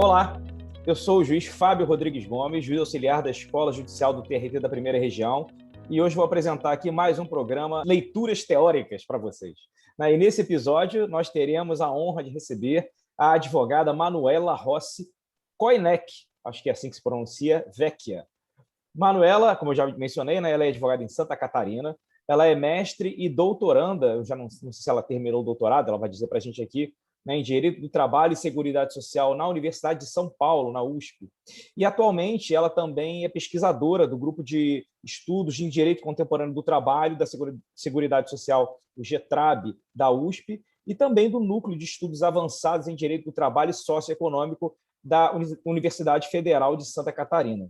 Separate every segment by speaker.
Speaker 1: Olá, eu sou o juiz Fábio Rodrigues Gomes, juiz auxiliar da Escola Judicial do TRT da Primeira Região, e hoje vou apresentar aqui mais um programa Leituras Teóricas para vocês. E nesse episódio nós teremos a honra de receber a advogada Manuela Rossi Koinek, acho que é assim que se pronuncia, Vecchia. Manuela, como eu já mencionei, ela é advogada em Santa Catarina, ela é mestre e doutoranda, eu já não sei se ela terminou o doutorado, ela vai dizer para a gente aqui, em Direito do Trabalho e Seguridade Social na Universidade de São Paulo, na USP. E, atualmente, ela também é pesquisadora do Grupo de Estudos em Direito Contemporâneo do Trabalho da Seguridade Social, o GETRAB, da USP, e também do Núcleo de Estudos Avançados em Direito do Trabalho e Socioeconômico da Universidade Federal de Santa Catarina.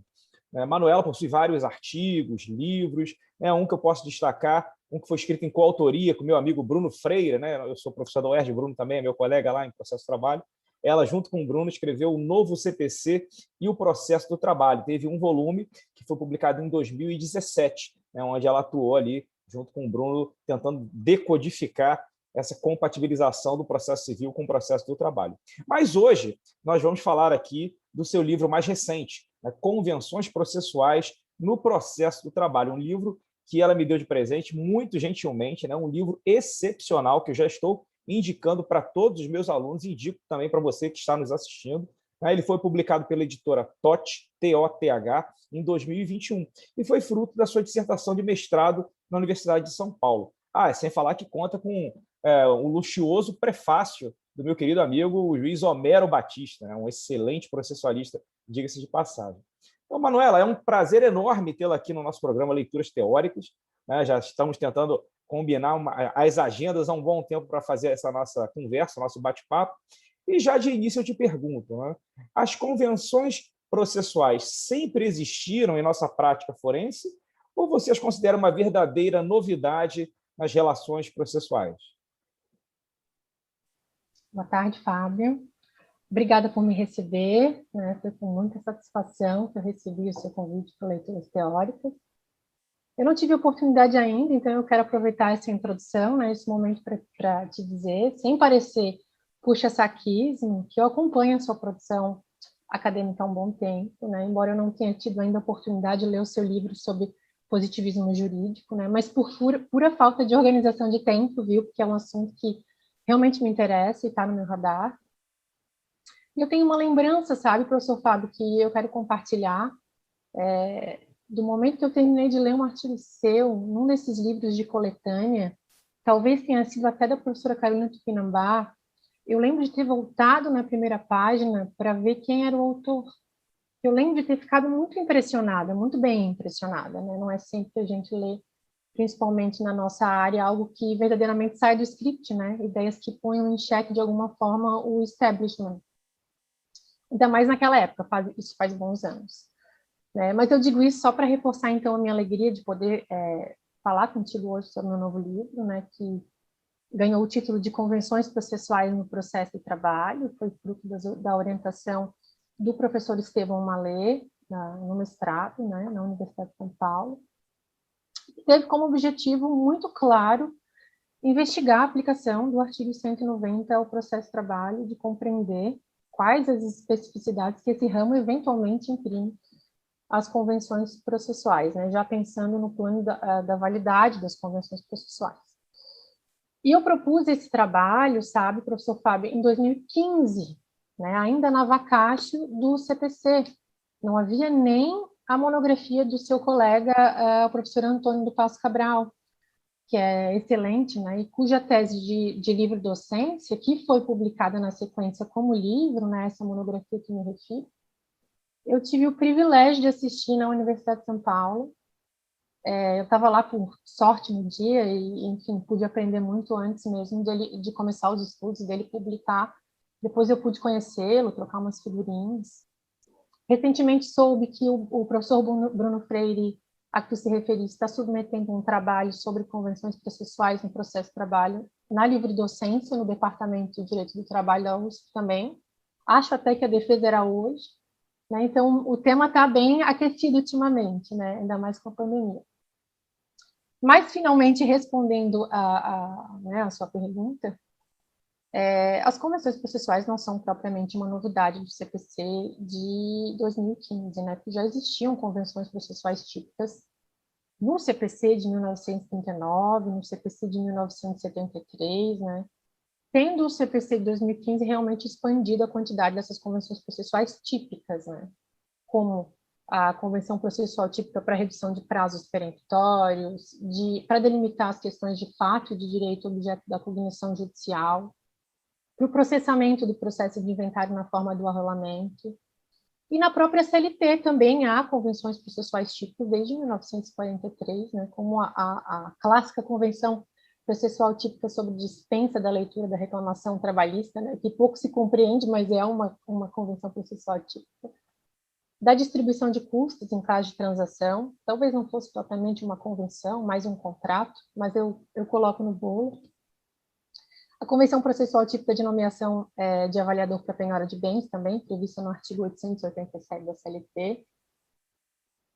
Speaker 1: Manuela possui vários artigos, livros, um que eu posso destacar, um que foi escrito em coautoria com meu amigo Bruno Freire, eu sou professor da UERJ, o Bruno também é meu colega lá em processo de trabalho. Ela, junto com o Bruno, escreveu o Novo CTC e o Processo do Trabalho. Teve um volume que foi publicado em 2017, onde ela atuou ali, junto com o Bruno, tentando decodificar essa compatibilização do processo civil com o processo do trabalho. Mas hoje nós vamos falar aqui do seu livro mais recente, Convenções Processuais no Processo do Trabalho, um livro que ela me deu de presente muito gentilmente, um livro excepcional que eu já estou indicando para todos os meus alunos e indico também para você que está nos assistindo. Ele foi publicado pela editora TOTH, T-O-T-H, em 2021 e foi fruto da sua dissertação de mestrado na Universidade de São Paulo. Sem falar que conta com um luxuoso prefácio do meu querido amigo, o juiz Homero Batista, um excelente processualista, diga-se de passagem. Então, Manuela, é um prazer enorme tê-la aqui no nosso programa Leituras Teóricas. Já estamos tentando combinar as agendas há um bom tempo para fazer essa nossa conversa, nosso bate-papo. E já de início eu te pergunto, as convenções processuais sempre existiram em nossa prática forense ou você as considera uma verdadeira novidade nas relações processuais?
Speaker 2: Boa tarde, Fábio. Obrigada por me receber, foi com muita satisfação que eu recebi o seu convite para leituras teóricas. Eu não tive oportunidade ainda, então eu quero aproveitar essa introdução, esse momento para te dizer, sem parecer puxa-saquismo, que eu acompanho a sua produção acadêmica há um bom tempo, embora eu não tenha tido ainda a oportunidade de ler o seu livro sobre positivismo jurídico, mas por pura falta de organização de tempo, viu? Porque é um assunto que realmente me interessa e está no meu radar. E eu tenho uma lembrança, sabe, professor Fábio, que eu quero compartilhar do momento que eu terminei de ler um artigo seu, num desses livros de coletânea, talvez tenha sido até da professora Carolina Tupinambá. Eu lembro de ter voltado na primeira página para ver quem era o autor. Eu lembro de ter ficado muito impressionada, muito bem impressionada, Não é sempre que a gente lê, principalmente na nossa área, algo que verdadeiramente sai do script, Ideias que ponham em xeque de alguma forma o establishment. Ainda mais naquela época, isso faz bons anos. Mas eu digo isso só para reforçar, então, a minha alegria de poder falar contigo hoje sobre o meu novo livro, que ganhou o título de Convenções Processuais no Processo de Trabalho, foi fruto da orientação do professor Estevão Malê, no mestrado, na Universidade de São Paulo. Teve como objetivo muito claro investigar a aplicação do artigo 190 ao processo de trabalho, de compreender quais as especificidades que esse ramo eventualmente imprime às convenções processuais, já pensando no plano da validade das convenções processuais. E eu propus esse trabalho, sabe, professor Fábio, em 2015, ainda na vacatio do CPC. Não havia nem a monografia do seu colega, o professor Antônio do Passo Cabral, que é excelente, e cuja tese de livre-docência, que foi publicada na sequência como livro, essa monografia que me refiro, eu tive o privilégio de assistir na Universidade de São Paulo. Eu estava lá por sorte no dia e, enfim, pude aprender muito antes mesmo de começar os estudos, dele publicar. Depois eu pude conhecê-lo, trocar umas figurinhas. Recentemente soube que o professor Bruno Freire, a que tu se referiste, está submetendo um trabalho sobre convenções processuais no processo de trabalho na livre-docência, no Departamento de Direito do Trabalho da USP também. Acho até que a defesa era hoje. Então, o tema está bem aquecido ultimamente, ainda mais com a pandemia. Mas, finalmente, respondendo a sua pergunta, As convenções processuais não são propriamente uma novidade do CPC de 2015, né? Porque já existiam convenções processuais típicas no CPC de 1939, no CPC de 1973, né? Tendo o CPC de 2015 realmente expandido a quantidade dessas convenções processuais típicas, né? Como a Convenção Processual Típica para redução de prazos peremptórios, para delimitar as questões de fato e de direito objeto da cognição judicial, para o processamento do processo de inventário na forma do arrolamento. E na própria CLT também há convenções processuais típicas desde 1943, né, como a clássica Convenção Processual Típica sobre dispensa da leitura da reclamação trabalhista, né, que pouco se compreende, mas é uma convenção processual típica. Da distribuição de custos em caso de transação, talvez não fosse propriamente uma convenção, mais um contrato, mas eu coloco no bolo. A Convenção Processual Típica de Nomeação de Avaliador para Penhora de Bens, também, prevista no artigo 887 da CLT.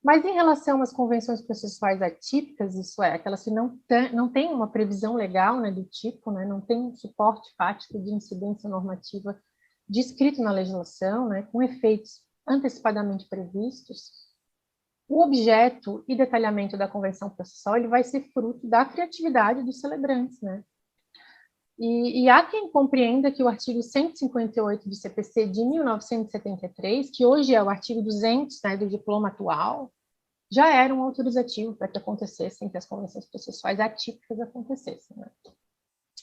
Speaker 2: Mas em relação às convenções processuais atípicas, isso é, aquelas que não têm uma previsão legal, né, do tipo, né, não tem um suporte fático de incidência normativa descrito na legislação, né, com efeitos antecipadamente previstos, o objeto e detalhamento da convenção processual ele vai ser fruto da criatividade dos celebrantes, né? E há quem compreenda que o artigo 158 do CPC de 1973, que hoje é o artigo 200, né, do diploma atual, já era um autorizativo para que acontecessem, que as convenções processuais atípicas acontecessem, né?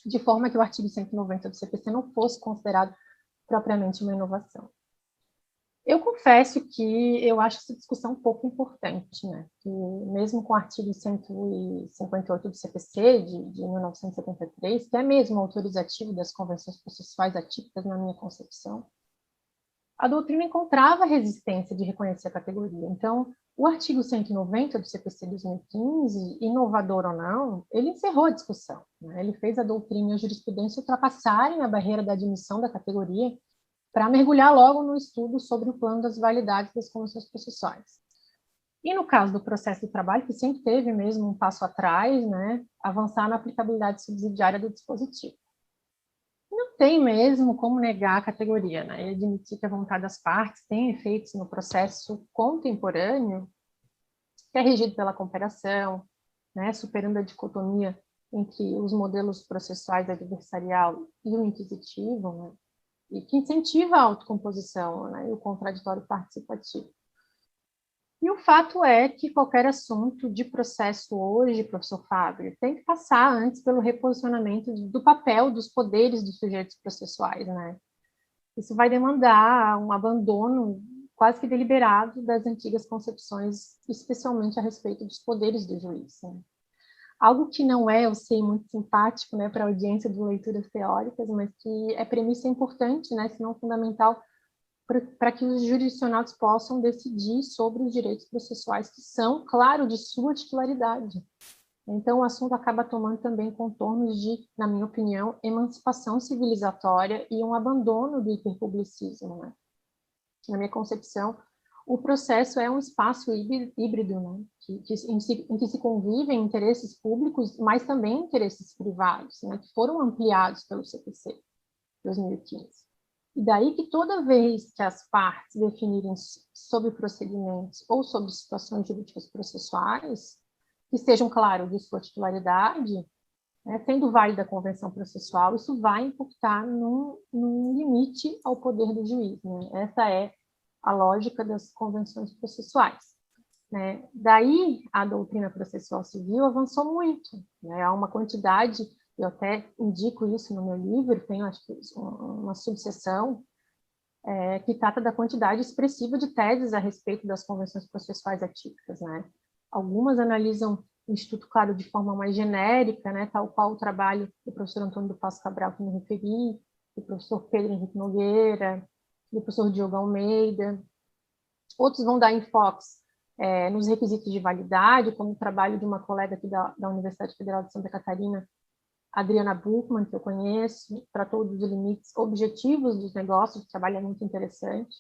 Speaker 2: De forma que o artigo 190 do CPC não fosse considerado propriamente uma inovação. Eu confesso que eu acho essa discussão um pouco importante, né? Que mesmo com o artigo 158 do CPC de 1973, que é mesmo autorizativo das convenções processuais atípicas na minha concepção, a doutrina encontrava resistência de reconhecer a categoria. Então, o artigo 190 do CPC 2015, inovador ou não, ele encerrou a discussão, né? Ele fez a doutrina e a jurisprudência ultrapassarem a barreira da admissão da categoria para mergulhar logo no estudo sobre o plano das validades das convenções processuais. E no caso do processo do trabalho, que sempre teve mesmo um passo atrás, né, avançar na aplicabilidade subsidiária do dispositivo. Não tem mesmo como negar a categoria, né, e admitir que a vontade das partes tem efeitos no processo contemporâneo, que é regido pela comparação, né, superando a dicotomia entre os modelos processuais adversarial e o inquisitivo, né, e que incentiva a autocomposição, né, e o contraditório participativo. E o fato é que qualquer assunto de processo hoje, professor Fábio, tem que passar antes pelo reposicionamento do papel dos poderes dos sujeitos processuais, né? Isso vai demandar um abandono quase que deliberado das antigas concepções, especialmente a respeito dos poderes do juiz, né? Algo que não é, eu sei, muito simpático, né, para a audiência de leituras teóricas, mas que é premissa importante, né, se não fundamental, para que os jurisdicionados possam decidir sobre os direitos processuais que são, claro, de sua titularidade. Então, o assunto acaba tomando também contornos de, na minha opinião, emancipação civilizatória e um abandono do hiperpublicismo, né? Na minha concepção, o processo é um espaço híbrido, né? em que se convivem interesses públicos, mas também interesses privados, né? Que foram ampliados pelo CPC 2015. E daí que toda vez que as partes definirem sobre procedimentos ou sobre situações jurídicas processuais, que estejam, claro, de sua titularidade, né, sendo válida a convenção processual, isso vai impactar num limite ao poder do juiz, né? Essa é a lógica das convenções processuais, né? Daí, a doutrina processual civil avançou muito, né? Há uma quantidade, eu até indico isso no meu livro, tenho, acho que, uma subseção que trata da quantidade expressiva de teses a respeito das convenções processuais atípicas, né? Algumas analisam o Instituto, claro, de forma mais genérica, né? Tal qual o trabalho do professor Antônio do Passo Cabral, que me referi, do professor Pedro Henrique Nogueira, do professor Diogo Almeida. Outros vão dar enfoques nos requisitos de validade, como o trabalho de uma colega aqui da Universidade Federal de Santa Catarina, Adriana Buchmann, que eu conheço, tratou dos limites objetivos dos negócios, o trabalho é muito interessante.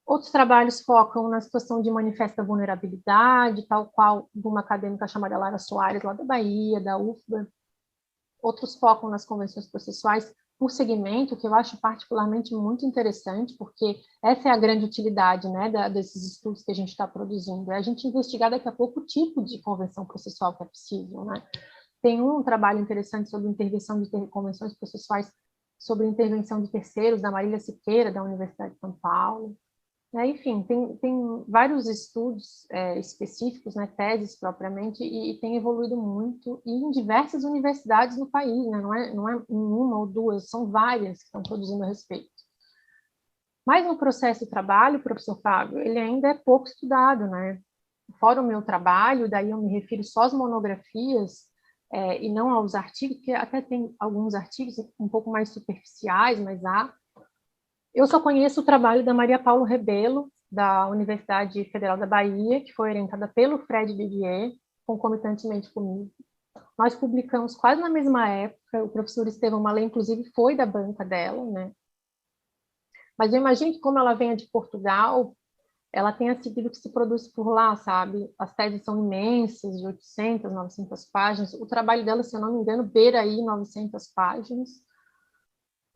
Speaker 2: Outros trabalhos focam na situação de manifesta vulnerabilidade, tal qual de uma acadêmica chamada Lara Soares, lá da Bahia, da UFBA. Outros focam nas convenções processuais por segmento, que eu acho particularmente muito interessante, porque essa é a grande utilidade, né, desses estudos que a gente está produzindo, é a gente investigar daqui a pouco o tipo de convenção processual que é possível, né? Tem um trabalho interessante sobre intervenção de convenções processuais sobre intervenção de terceiros, da Marília Siqueira, da Universidade de São Paulo. Enfim, tem vários estudos específicos, né, teses propriamente, e tem evoluído muito, e em diversas universidades no país, né, não é uma ou duas, são várias que estão produzindo a respeito. Mas no processo de trabalho, professor Fábio, ele ainda é pouco estudado, né? Fora o meu trabalho, daí eu me refiro só às monografias, e não aos artigos, porque até tem alguns artigos um pouco mais superficiais, mas há. Eu só conheço o trabalho da Maria Paulo Rebelo, da Universidade Federal da Bahia, que foi orientada pelo Fred Vivier, concomitantemente comigo. Nós publicamos quase na mesma época, o professor Estevão Malê, inclusive, foi da banca dela, né? Mas eu imagino que, como ela venha de Portugal, ela tenha seguido o que se produz por lá, sabe? As teses são imensas, de 800, 900 páginas. O trabalho dela, se eu não me engano, beira aí 900 páginas.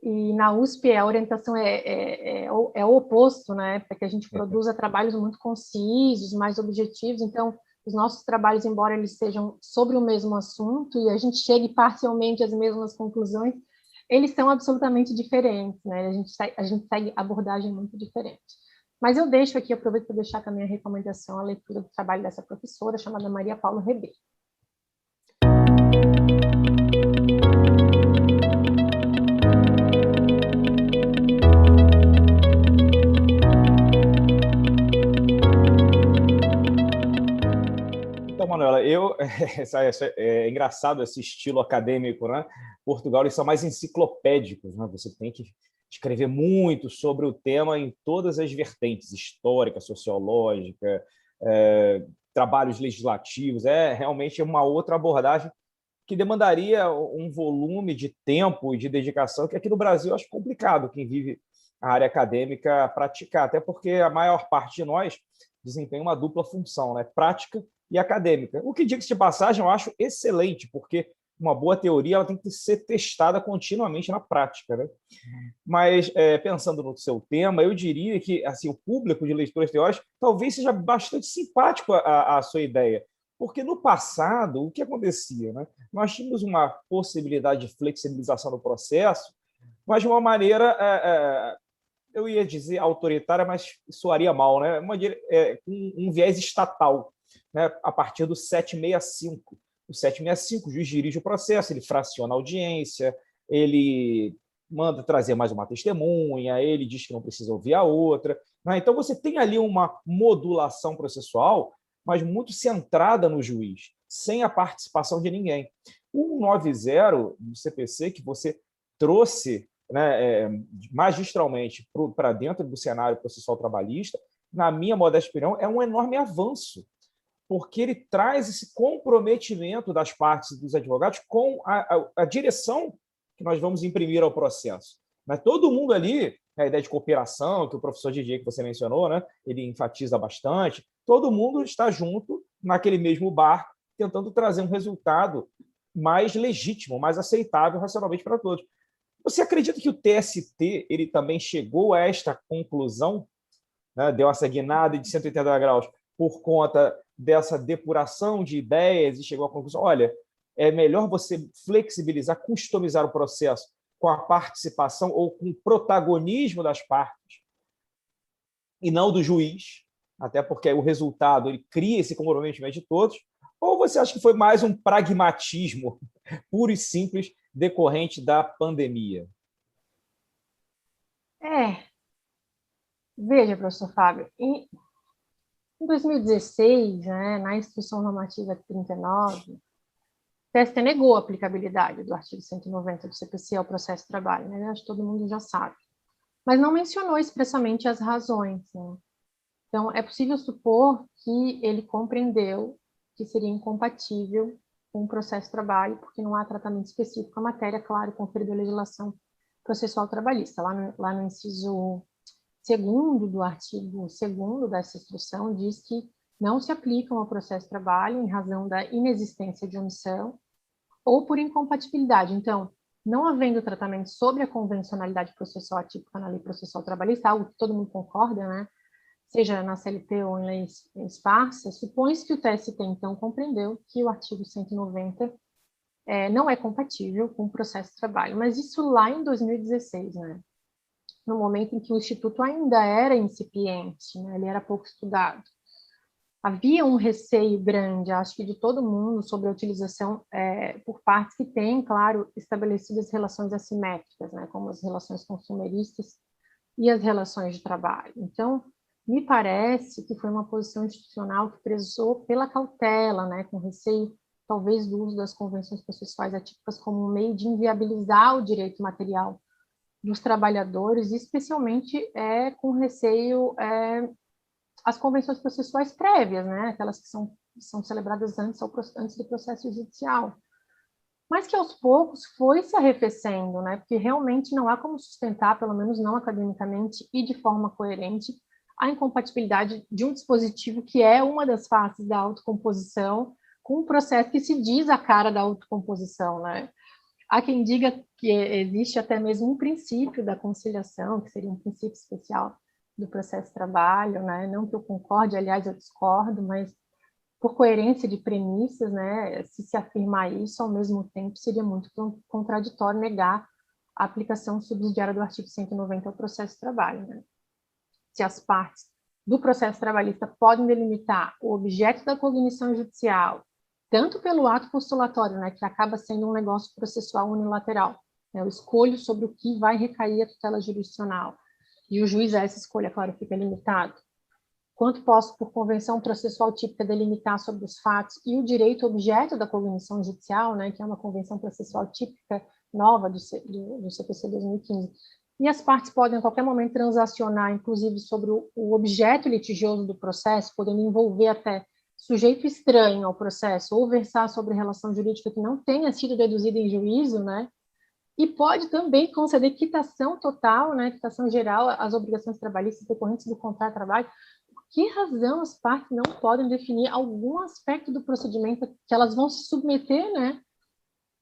Speaker 2: E na USP a orientação é o oposto, né? Para que a gente produza trabalhos muito concisos, mais objetivos. Então, os nossos trabalhos, embora eles sejam sobre o mesmo assunto e a gente chegue parcialmente às mesmas conclusões, eles são absolutamente diferentes, né? A gente segue abordagem muito diferente. Mas eu deixo aqui, aproveito para deixar também a recomendação, a leitura do trabalho dessa professora, chamada Maria Paulo Rebelo.
Speaker 1: Então, Manuela, é engraçado esse estilo acadêmico, né? Portugal, eles são mais enciclopédicos, né? Você tem que escrever muito sobre o tema em todas as vertentes, histórica, sociológica, trabalhos legislativos, realmente uma outra abordagem que demandaria um volume de tempo e de dedicação que aqui no Brasil eu acho complicado quem vive a área acadêmica praticar, até porque a maior parte de nós desempenha uma dupla função, né? Prática e acadêmica. O que, diga-se de passagem, eu acho excelente, porque uma boa teoria ela tem que ser testada continuamente na prática, né? Mas, pensando no seu tema, eu diria que assim, o público de leituras teóricas talvez seja bastante simpático à sua ideia, porque no passado, o que acontecia? Né? Nós tínhamos uma possibilidade de flexibilização do processo, mas de uma maneira, eu ia dizer autoritária, mas soaria mal, né? Com um viés estatal, né? A partir do 765. O 765, o juiz dirige o processo, ele fraciona a audiência, ele manda trazer mais uma testemunha, ele diz que não precisa ouvir a outra. Né? Então, você tem ali uma modulação processual, mas muito centrada no juiz, sem a participação de ninguém. O 190 do CPC, que você trouxe, né, magistralmente para dentro do cenário processual trabalhista, na minha modesta opinião, é um enorme avanço, porque ele traz esse comprometimento das partes e dos advogados com a direção que nós vamos imprimir ao processo. Mas todo mundo ali, a ideia de cooperação, que o professor Didier, que você mencionou, né, ele enfatiza bastante, todo mundo está junto naquele mesmo barco, tentando trazer um resultado mais legítimo, mais aceitável racionalmente para todos. Você acredita que o TST ele também chegou a esta conclusão, né, deu essa guinada de 180 graus por conta dessa depuração de ideias e chegou à conclusão, olha, é melhor você flexibilizar, customizar o processo com a participação ou com o protagonismo das partes e não do juiz, até porque o resultado ele cria esse comprometimento de todos, ou você acha que foi mais um pragmatismo puro e simples decorrente da pandemia?
Speaker 2: Veja, professor Fábio, em 2016, né, na Instrução Normativa 39, o TST negou a aplicabilidade do artigo 190 do CPC ao processo de trabalho, né? Acho que todo mundo já sabe. Mas não mencionou expressamente as razões. Né? Então, é possível supor que ele compreendeu que seria incompatível com o processo de trabalho, porque não há tratamento específico à matéria, claro, conferido à legislação processual trabalhista. Lá no inciso 2º do artigo 2º dessa instrução, diz que não se aplicam ao processo de trabalho em razão da inexistência de omissão ou por incompatibilidade. Então, não havendo tratamento sobre a convencionalidade processual atípica na lei processual trabalhista, algo que todo mundo concorda, né? Seja na CLT ou em leis esparsas, supõe-se que o TST, então, compreendeu que o artigo 190 não é compatível com o processo de trabalho. Mas isso lá em 2016, né? No momento em que o Instituto ainda era incipiente, né? Ele era pouco estudado. Havia um receio grande, acho que de todo mundo, sobre a utilização por partes que têm, claro, estabelecidas relações assimétricas, né, como as relações consumeristas e as relações de trabalho. Então, me parece que foi uma posição institucional que prezou pela cautela, né, com receio, talvez, do uso das convenções processuais atípicas como um meio de inviabilizar o direito material dos trabalhadores, especialmente com receio as convenções processuais prévias, né? Aquelas que são celebradas antes do processo judicial. Mas que aos poucos foi se arrefecendo, né? Porque realmente não há como sustentar, pelo menos não academicamente e de forma coerente, a incompatibilidade de um dispositivo que é uma das faces da autocomposição com um processo que se diz a cara da autocomposição, né? Há quem diga que existe até mesmo um princípio da conciliação, que seria um princípio especial do processo de trabalho, né? Não que eu concorde, aliás, eu discordo, mas por coerência de premissas, né? Se afirmar isso, ao mesmo tempo, seria muito contraditório negar a aplicação subsidiária do artigo 190 ao processo de trabalho, né? Se as partes do processo trabalhista podem delimitar o objeto da cognição judicial, tanto pelo ato postulatório, né, que acaba sendo um negócio processual unilateral, né, eu escolho sobre o que vai recair a tutela jurisdicional, e o juiz a essa escolha, claro, fica limitado. Quanto posso, por convenção processual típica, delimitar sobre os fatos e o direito objeto da cognição judicial, né, que é uma convenção processual típica nova do CPC 2015, e as partes podem, a qualquer momento, transacionar, inclusive, sobre o objeto litigioso do processo, podendo envolver até sujeito estranho ao processo, ou versar sobre relação jurídica que não tenha sido deduzida em juízo, né? E pode também conceder quitação total, né, quitação geral às obrigações trabalhistas decorrentes do contrato de trabalho. Por que razão as partes não podem definir algum aspecto do procedimento que elas vão se submeter, né?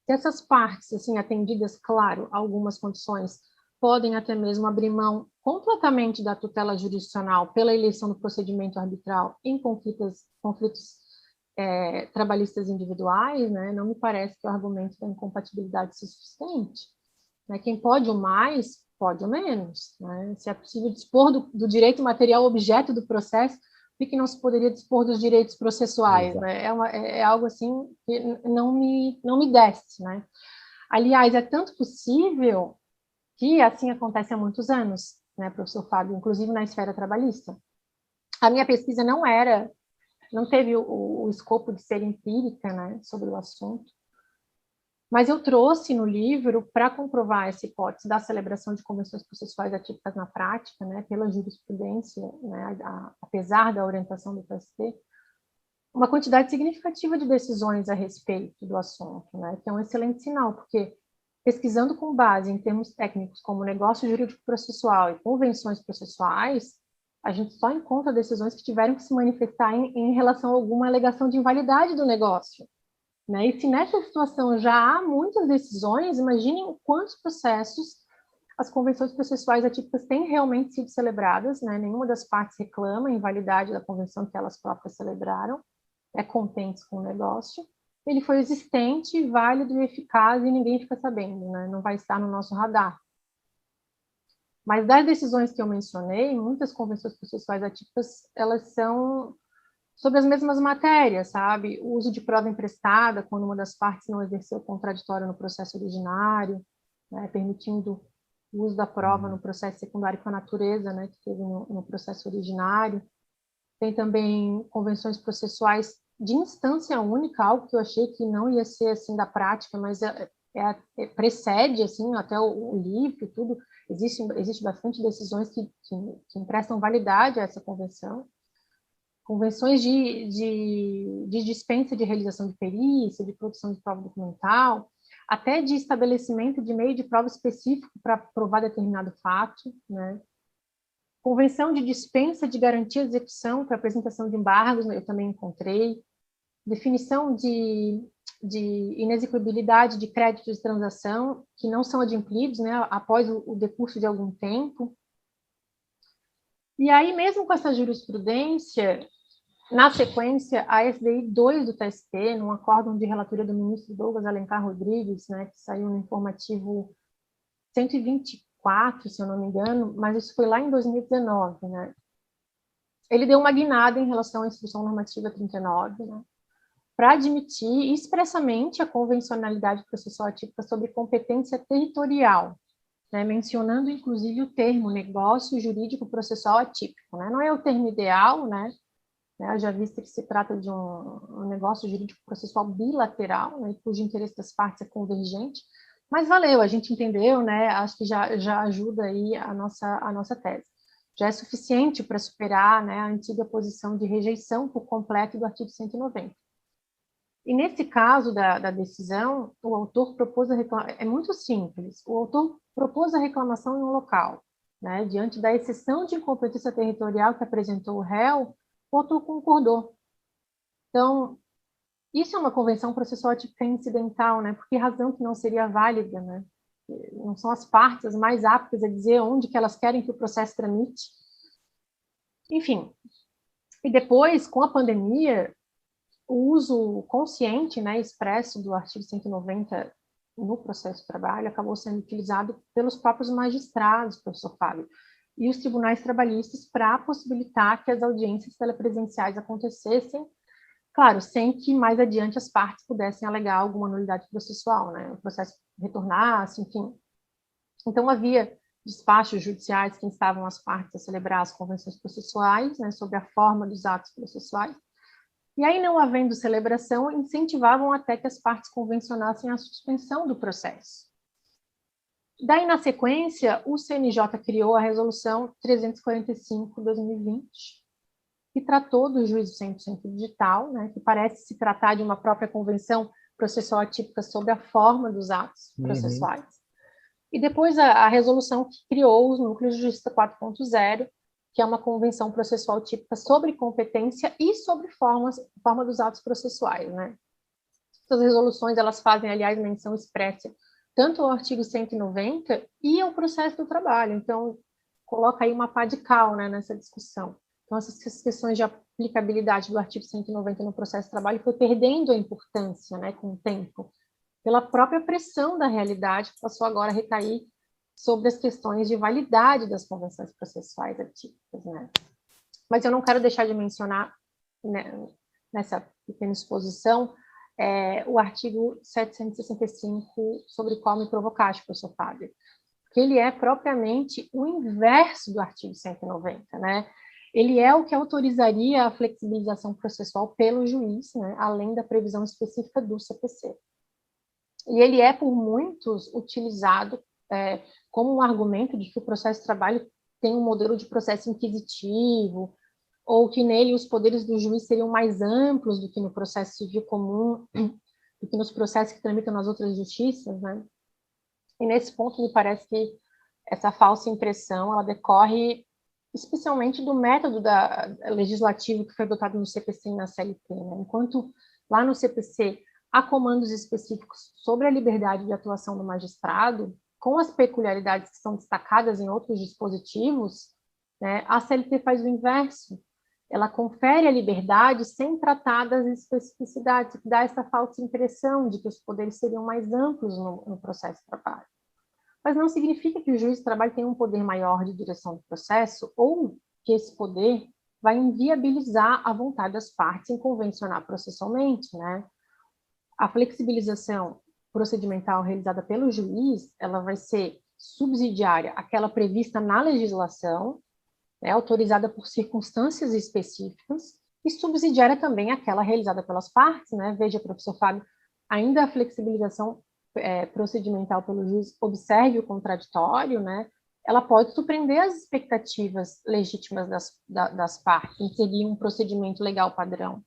Speaker 2: Se essas partes, assim, atendidas, claro, algumas condições, podem até mesmo abrir mão completamente da tutela jurisdicional pela eleição do procedimento arbitral em conflitos trabalhistas individuais, né, não me parece que o argumento da incompatibilidade se sustente. Né? Quem pode o mais, pode o menos. Né? Se é possível dispor do direito material objeto do processo, por que não se poderia dispor dos direitos processuais? Né? É algo assim que não me desce. Né? Aliás, é tanto possível que assim acontece há muitos anos, né, professor Fábio, inclusive na esfera trabalhista. A minha pesquisa não teve o escopo de ser empírica, né, sobre o assunto, mas eu trouxe no livro, para comprovar essa hipótese da celebração de convenções processuais atípicas na prática, né, pela jurisprudência, né, apesar da orientação do TST, uma quantidade significativa de decisões a respeito do assunto, né, que é um excelente sinal, porque pesquisando com base em termos técnicos como negócio jurídico processual e convenções processuais, a gente só encontra decisões que tiveram que se manifestar em relação a alguma alegação de invalidade do negócio. Né? E se nessa situação já há muitas decisões, imaginem quantos processos as convenções processuais atípicas têm realmente sido celebradas, né? Nenhuma das partes reclama a invalidade da convenção que elas próprias celebraram, contentes com o negócio. Ele foi existente, válido e eficaz e ninguém fica sabendo, né? Não vai estar no nosso radar. Mas das decisões que eu mencionei, muitas convenções processuais atípicas, elas são sobre as mesmas matérias, sabe? O uso de prova emprestada, quando uma das partes não exerceu contraditório no processo originário, né? Permitindo o uso da prova no processo secundário com a natureza, né? Que teve no processo originário. Tem também convenções processuais de instância única, algo que eu achei que não ia ser assim da prática, mas precede assim até o livro e tudo. Existe bastante decisões que emprestam validade a essa convenção. Convenções de dispensa de realização de perícia, de produção de prova documental, até de estabelecimento de meio de prova específico para provar determinado fato, né? Convenção de dispensa de garantia de execução para apresentação de embargos, eu também encontrei. Definição de de inexequibilidade de créditos de transação que não são adimplidos, né, após o decurso de algum tempo. E aí, mesmo com essa jurisprudência, na sequência, a SDI 2 do TST, num acórdão de relatoria do ministro Douglas Alencar Rodrigues, né, que saiu no informativo 124, se eu não me engano, mas isso foi lá em 2019, né? Ele deu uma guinada em relação à Instrução Normativa 39, né, para admitir expressamente a convencionalidade processual atípica sobre competência territorial, né, mencionando inclusive o termo negócio jurídico processual atípico, né? Não é o termo ideal, né? Já visto que se trata de um negócio jurídico processual bilateral, né, cujo interesse das partes é convergente, mas valeu, a gente entendeu, né? Acho que já ajuda aí a nossa tese. Já é suficiente para superar, né, a antiga posição de rejeição por completo do artigo 190. E nesse caso da decisão, o autor propôs a reclamação, é muito simples, o autor propôs a reclamação em um local, né, diante da exceção de incompetência territorial que apresentou o réu, o autor concordou. Então, isso é uma convenção processual atípica incidental, né? Por que razão que não seria válida, né? Não são as partes as mais aptas a dizer onde que elas querem que o processo tramite. Enfim. E depois, com a pandemia, o uso consciente, né, expresso do artigo 190 no processo de trabalho acabou sendo utilizado pelos próprios magistrados, professor Fábio, e os tribunais trabalhistas para possibilitar que as audiências telepresenciais acontecessem, claro, sem que mais adiante as partes pudessem alegar alguma nulidade processual, né? O processo retornasse, enfim. Então, havia despachos judiciais que instavam as partes a celebrar as convenções processuais, né, sobre a forma dos atos processuais, e aí, não havendo celebração, incentivavam até que as partes convencionassem a suspensão do processo. Daí, na sequência, o CNJ criou a Resolução 345/2020, que tratou do juízo 100% digital, né, que parece se tratar de uma própria convenção processual atípica sobre a forma dos atos processuais. E depois a resolução que criou os núcleos de justiça 4.0, que é uma convenção processual típica sobre competência e sobre forma dos atos processuais, né? Essas resoluções, elas fazem, aliás, menção expressa tanto ao artigo 190 e ao processo do trabalho. Então, coloca aí uma pá de cal, né, nessa discussão. Então, essas questões de aplicabilidade do artigo 190 no processo de trabalho foi perdendo a importância, né, com o tempo, pela própria pressão da realidade, que passou agora a recair sobre as questões de validade das convenções processuais atípicas, né? Mas eu não quero deixar de mencionar, né, nessa pequena exposição, o artigo 765, sobre o qual me provocaste, professor Fábio, porque ele é propriamente o inverso do artigo 190, né? Ele é o que autorizaria a flexibilização processual pelo juiz, né, além da previsão específica do CPC. E ele é, por muitos, utilizado como um argumento de que o processo de trabalho tem um modelo de processo inquisitivo, ou que nele os poderes do juiz seriam mais amplos do que no processo civil comum, do que nos processos que tramitam nas outras justiças, né? E nesse ponto me parece que essa falsa impressão, ela decorre especialmente do método legislativo que foi adotado no CPC e na CLT, né? Enquanto lá no CPC há comandos específicos sobre a liberdade de atuação do magistrado, com as peculiaridades que são destacadas em outros dispositivos, né, a CLT faz o inverso. Ela confere a liberdade sem tratar das especificidades, que dá essa falsa impressão de que os poderes seriam mais amplos no processo de trabalho. Mas não significa que o juiz de trabalho tenha um poder maior de direção do processo ou que esse poder vai inviabilizar a vontade das partes em convencionar processualmente, né? A flexibilização procedimental realizada pelo juiz, ela vai ser subsidiária àquela prevista na legislação, né, autorizada por circunstâncias específicas, e subsidiária também àquela realizada pelas partes, né? Veja, professor Fábio, ainda a flexibilização procedimental pelo juiz observe o contraditório, né? Ela pode surpreender as expectativas legítimas das partes, em seguir um procedimento legal padrão.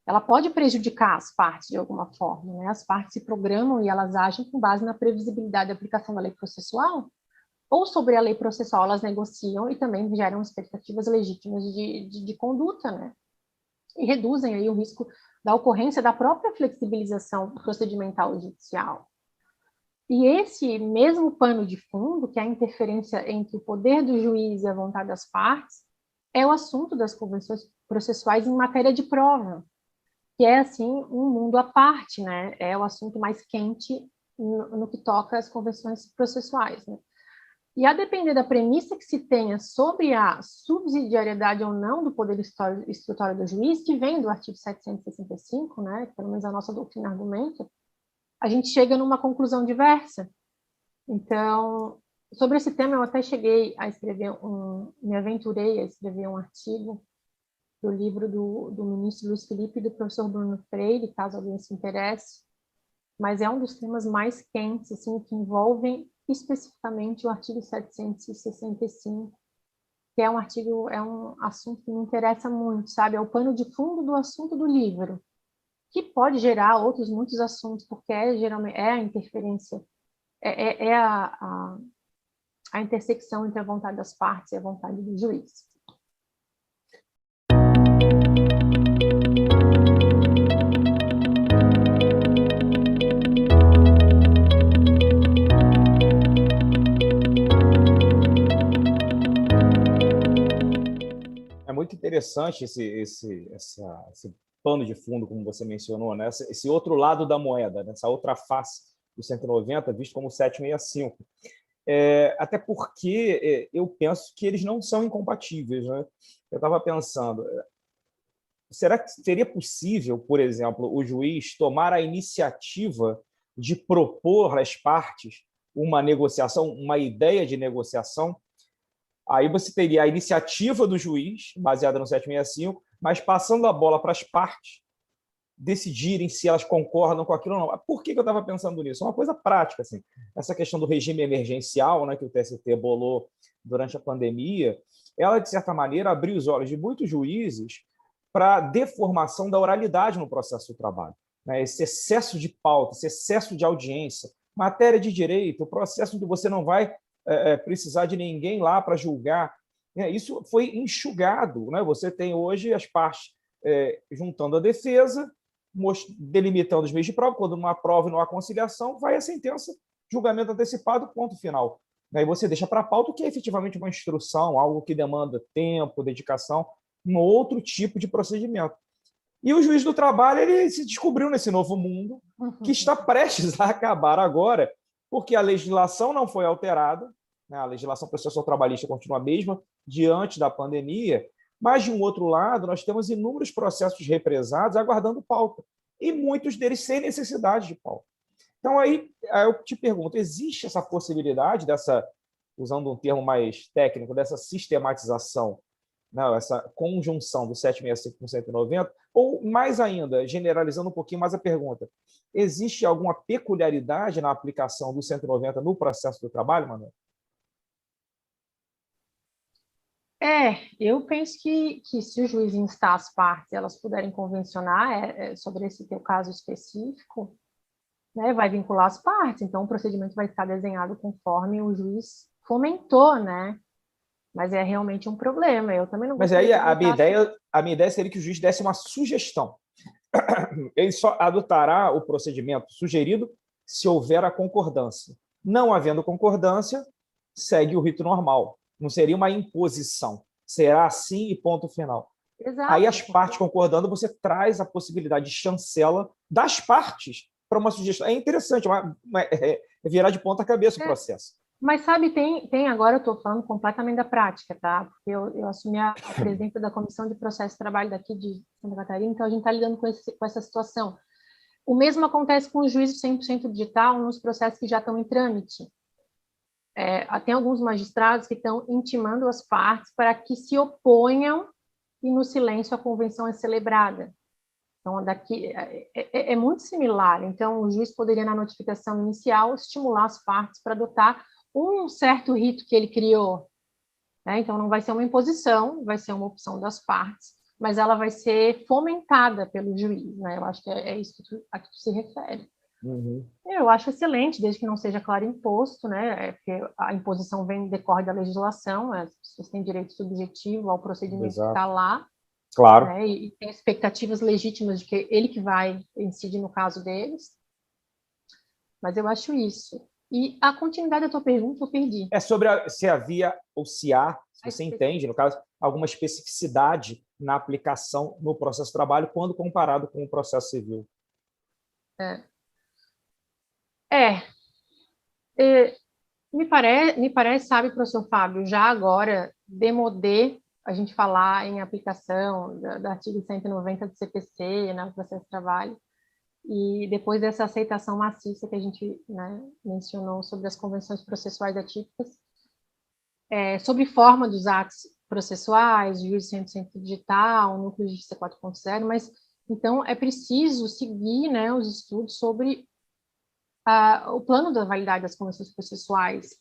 Speaker 2: Ela pode prejudicar as partes de alguma forma, né? As partes se programam e elas agem com base na previsibilidade da aplicação da lei processual, ou sobre a lei processual elas negociam e também geram expectativas legítimas de conduta, né? E reduzem aí o risco da ocorrência da própria flexibilização procedimental judicial. E esse mesmo pano de fundo, que é a interferência entre o poder do juiz e a vontade das partes, é o assunto das convenções processuais em matéria de prova, que é, assim, um mundo à parte, né? É o assunto mais quente no que toca às convenções processuais, né? E a depender da premissa que se tenha sobre a subsidiariedade ou não do poder instrutório do juiz, que vem do artigo 765, né, que pelo menos a nossa doutrina argumenta, a gente chega numa conclusão diversa. Então, sobre esse tema, eu até cheguei a escrever me aventurei a escrever um artigo do livro do ministro Luiz Felipe e do professor Bruno Freire, caso alguém se interesse, mas é um dos temas mais quentes, assim, que envolvem especificamente o artigo 765, que é um assunto que me interessa muito, sabe? É o pano de fundo do assunto do livro, que pode gerar outros muitos assuntos, porque geralmente é a interferência, é a intersecção entre a vontade das partes e a vontade do juiz.
Speaker 1: É muito interessante esse pano de fundo, como você mencionou, né? Esse outro lado da moeda, né? Essa outra face do 190, visto como 765. Até porque eu penso que eles não são incompatíveis, né? Eu estava pensando, será que seria possível, por exemplo, o juiz tomar a iniciativa de propor às partes uma negociação, uma ideia de negociação? Aí você teria a iniciativa do juiz, baseada no 765, mas passando a bola para as partes decidirem se elas concordam com aquilo ou não. Por que eu estava pensando nisso? É uma coisa prática, assim. Essa questão do regime emergencial, né, que o TST bolou durante a pandemia, ela, de certa maneira, abriu os olhos de muitos juízes para a deformação da oralidade no processo do trabalho, né? Esse excesso de pauta, esse excesso de audiência, matéria de direito, o processo em que você não vai precisar de ninguém lá para julgar. Isso foi enxugado, né? Você tem hoje as partes juntando a defesa, delimitando os meios de prova. Quando não há prova e não há conciliação, vai a sentença, julgamento antecipado, ponto final. Aí você deixa para a pauta o que é efetivamente uma instrução, algo que demanda tempo, dedicação, um outro tipo de procedimento. E o juiz do trabalho, ele se descobriu nesse novo mundo que está prestes a acabar agora, porque a legislação não foi alterada, né? A legislação processual trabalhista continua a mesma diante da pandemia, mas, de um outro lado, nós temos inúmeros processos represados aguardando pauta, e muitos deles sem necessidade de pauta. Então, aí eu te pergunto, existe essa possibilidade dessa, usando um termo mais técnico, dessa sistematização, não, essa conjunção do 765 com 190, ou, mais ainda, generalizando um pouquinho mais a pergunta, existe alguma peculiaridade na aplicação do 190 no processo do trabalho, Manuel?
Speaker 2: Eu penso que se o juiz instar as partes, elas puderem convencionar sobre esse teu caso específico, né, vai vincular as partes, então o procedimento vai estar desenhado conforme o juiz fomentou, né? Mas é realmente um problema. Eu também não
Speaker 1: Mas
Speaker 2: gostaria
Speaker 1: aí
Speaker 2: que
Speaker 1: a minha ideia seria que o juiz desse uma sugestão. Ele só adotará o procedimento sugerido se houver a concordância. Não havendo concordância, segue o rito normal. Não seria uma imposição. Será assim e ponto final.
Speaker 2: Exato.
Speaker 1: Aí as partes concordando, você traz a possibilidade de chancela das partes para uma sugestão. É interessante, é virar de ponta cabeça o processo.
Speaker 2: Mas, sabe, tem agora eu estou falando completamente da prática, tá? Porque eu assumi a presidência da Comissão de Processo de Trabalho daqui de Santa Catarina, então a gente está lidando com essa situação. O mesmo acontece com o juízo 100% digital nos processos que já estão em trâmite. Tem alguns magistrados que estão intimando as partes para que se oponham e, no silêncio, a convenção é celebrada. Então, é muito similar. Então, o juiz poderia, na notificação inicial, estimular as partes para adotar um certo rito que ele criou, né? Então, não vai ser uma imposição, vai ser uma opção das partes, mas ela vai ser fomentada pelo juiz, né? Eu acho que é isso a que tu se refere.
Speaker 1: Uhum.
Speaker 2: Eu acho excelente, desde que não seja claro imposto, né? Porque a imposição decorre da legislação, as pessoas têm direito subjetivo ao procedimento que está lá,
Speaker 1: Claro.
Speaker 2: né? E tem expectativas legítimas de que ele que vai incidir no caso deles. Mas eu acho isso. E a continuidade da tua pergunta eu perdi.
Speaker 1: É sobre se havia ou se há, se você entende, no caso, alguma especificidade na aplicação no processo de trabalho quando comparado com o processo civil.
Speaker 2: É, me parece, sabe, professor Fábio, já agora, demodê a gente falar em aplicação do artigo 190 do CPC, né, processo de trabalho, e depois dessa aceitação maciça que a gente, né, mencionou sobre as convenções processuais atípicas, sobre forma dos atos processuais, juízo 100% digital, núcleo de justiça 4.0, mas então é preciso seguir, né, os estudos sobre o plano da validade das convenções processuais,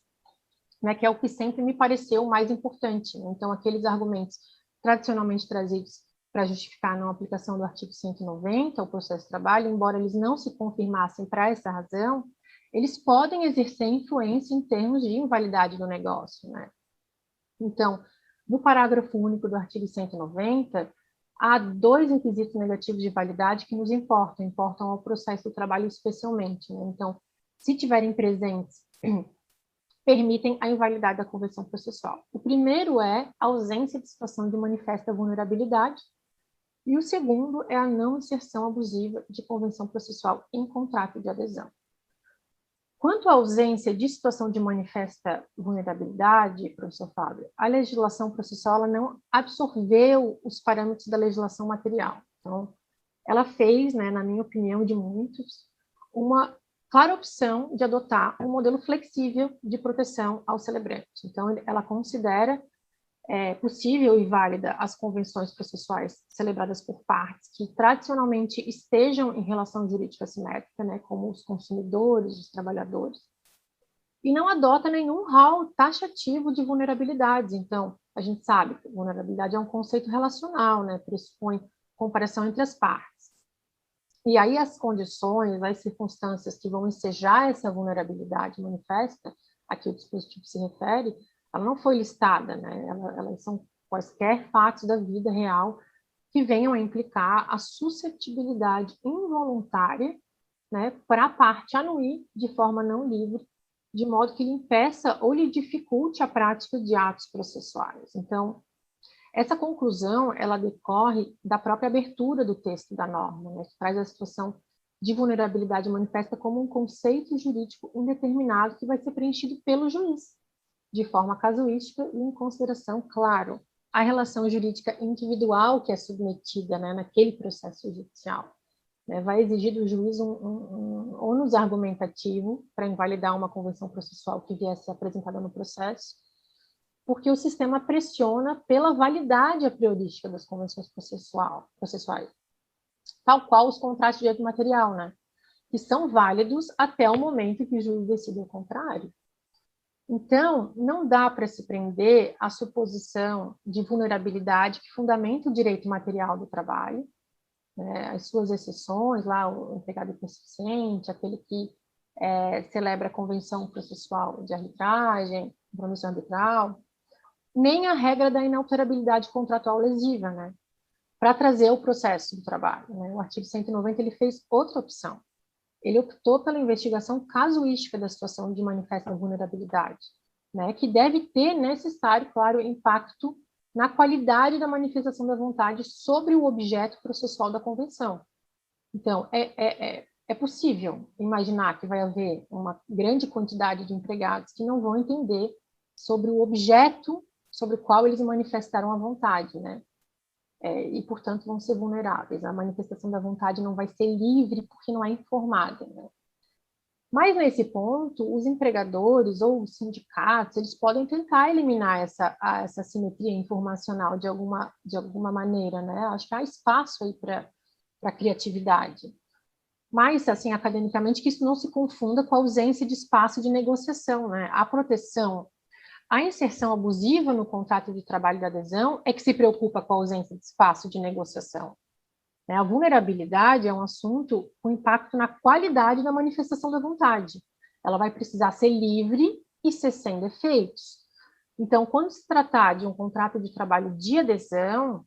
Speaker 2: né, que é o que sempre me pareceu mais importante. Então, aqueles argumentos tradicionalmente trazidos para justificar a não aplicação do artigo 190 ao processo de trabalho, embora eles não se confirmassem para essa razão, eles podem exercer influência em termos de invalidade do negócio, né? Então, no parágrafo único do artigo 190, há dois requisitos negativos de validade que nos importam ao processo do trabalho especialmente, né? Então, se tiverem presentes, permitem a invalidade da convenção processual. O primeiro é a ausência de situação de manifesta vulnerabilidade, e o segundo é a não inserção abusiva de convenção processual em contrato de adesão. Quanto à ausência de situação de manifesta vulnerabilidade, professor Fábio, a legislação processual ela não absorveu os parâmetros da legislação material. Então, ela fez, né, na minha opinião, de muitos, uma clara opção de adotar um modelo flexível de proteção ao celebrante. Então, ela considera possível e válida as convenções processuais celebradas por partes que tradicionalmente estejam em relação jurídica assimétrica, né, como os consumidores, os trabalhadores, e não adota nenhum rol taxativo de vulnerabilidades. Então, a gente sabe que vulnerabilidade é um conceito relacional, né, pressupõe comparação entre as partes. E aí as condições, as circunstâncias que vão ensejar essa vulnerabilidade manifesta, a que o dispositivo se refere, ela não foi listada, né? Elas são quaisquer fatos da vida real que venham a implicar a suscetibilidade involuntária, né, para a parte anuir de forma não livre, de modo que lhe impeça ou lhe dificulte a prática de atos processuais. Então, essa conclusão, ela decorre da própria abertura do texto da norma, né, que traz a situação de vulnerabilidade manifesta como um conceito jurídico indeterminado que vai ser preenchido pelo juiz, de forma casuística e em consideração, claro, a relação jurídica individual que é submetida, né, naquele processo judicial. Né, vai exigir do juiz um ônus argumentativo para invalidar uma convenção processual que viesse apresentada no processo, porque o sistema pressiona pela validade a priorística das convenções processuais, tal qual os contratos de direito material, né, que são válidos até o momento que o juiz decide o contrário. Então, não dá para se prender à suposição de vulnerabilidade que fundamenta o direito material do trabalho, né, as suas exceções, lá o empregado persistente, aquele que celebra a convenção processual de arbitragem, compromisso arbitral, nem a regra da inalterabilidade contratual lesiva, né, para trazer o processo do trabalho. Né? O artigo 190 ele fez outra opção. Ele optou pela investigação casuística da situação de manifesta vulnerabilidade, né, que deve ter necessário, claro, impacto na qualidade da manifestação da vontade sobre o objeto processual da convenção. Então, é possível imaginar que vai haver uma grande quantidade de empregados que não vão entender sobre o objeto sobre o qual eles manifestaram a vontade, né? E, portanto, vão ser vulneráveis. A manifestação da vontade não vai ser livre porque não é informada, né? Mas, nesse ponto, os empregadores ou os sindicatos, eles podem tentar eliminar essa assimetria informacional de alguma maneira, né? Acho que há espaço aí para a criatividade. Mas, assim, academicamente, que isso não se confunda com a ausência de espaço de negociação, né? A proteção, a inserção abusiva no contrato de trabalho de adesão é que se preocupa com a ausência de espaço de negociação. A vulnerabilidade é um assunto com impacto na qualidade da manifestação da vontade. Ela vai precisar ser livre e ser sem defeitos. Então, quando se tratar de um contrato de trabalho de adesão,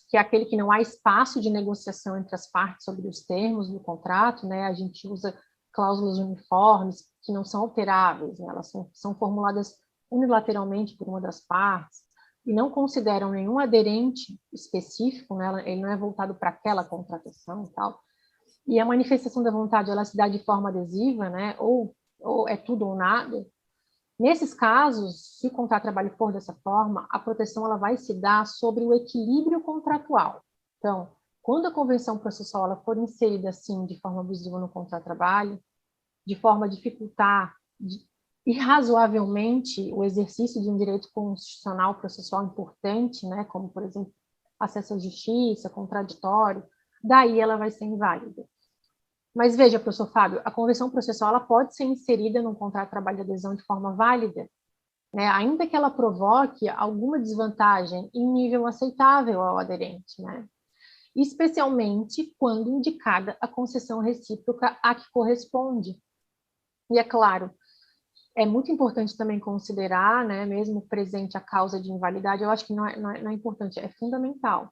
Speaker 2: que é aquele que não há espaço de negociação entre as partes sobre os termos do contrato, né? A gente usa cláusulas uniformes que não são alteráveis, né? Elas são formuladas unilateralmente por uma das partes e não consideram nenhum aderente específico, né? Ele não é voltado para aquela contratação e tal. E a manifestação da vontade, ela se dá de forma adesiva, né? Ou é tudo ou nada. Nesses casos, se o contrato de trabalho for dessa forma, a proteção ela vai se dar sobre o equilíbrio contratual. Então, quando a convenção processual ela for inserida assim de forma abusiva no contrato de trabalho, de forma a dificultar irrazoavelmente o exercício de um direito constitucional processual importante, né, como, por exemplo, acesso à justiça, contraditório, daí ela vai ser inválida. Mas veja, professor Fábio, a convenção processual ela pode ser inserida num contrato de trabalho de adesão de forma válida, né, ainda que ela provoque alguma desvantagem em nível aceitável ao aderente, né? Especialmente quando indicada a concessão recíproca a que corresponde. E é claro, é muito importante também considerar, né, mesmo presente a causa de invalidade, eu acho que não é importante, é fundamental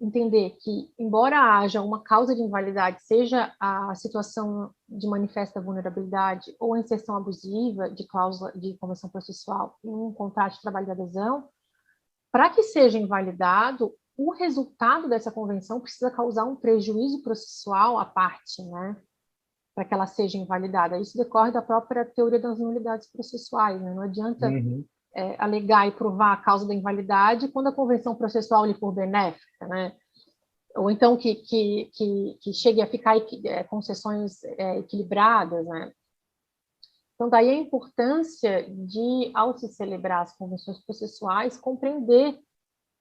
Speaker 2: entender que, embora haja uma causa de invalidade, seja a situação de manifesta vulnerabilidade ou a inserção abusiva de cláusula de convenção processual em um contrato de trabalho de adesão, para que seja invalidado, o resultado dessa convenção precisa causar um prejuízo processual à parte, né? Para que ela seja invalidada. Isso decorre da própria teoria das nulidades processuais, né? Não adianta alegar e provar a causa da invalidade quando a convenção processual lhe for benéfica, né? Ou então que chegue a ficar concessões equilibradas, né? Então, daí a importância de, ao se celebrar as convenções processuais, compreender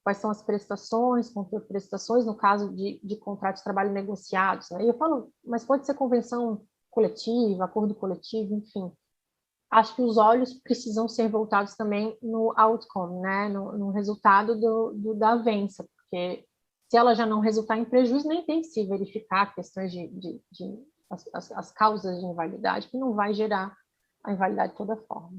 Speaker 2: quais são as prestações, contraprestações, no caso de contratos de trabalho negociados, né? E eu falo, mas pode ser convenção coletiva, acordo coletivo, enfim. Acho que os olhos precisam ser voltados também no outcome, né? No resultado da avença, porque se ela já não resultar em prejuízo, nem tem que se verificar questões as causas de invalidade, que não vai gerar a invalidade de toda forma.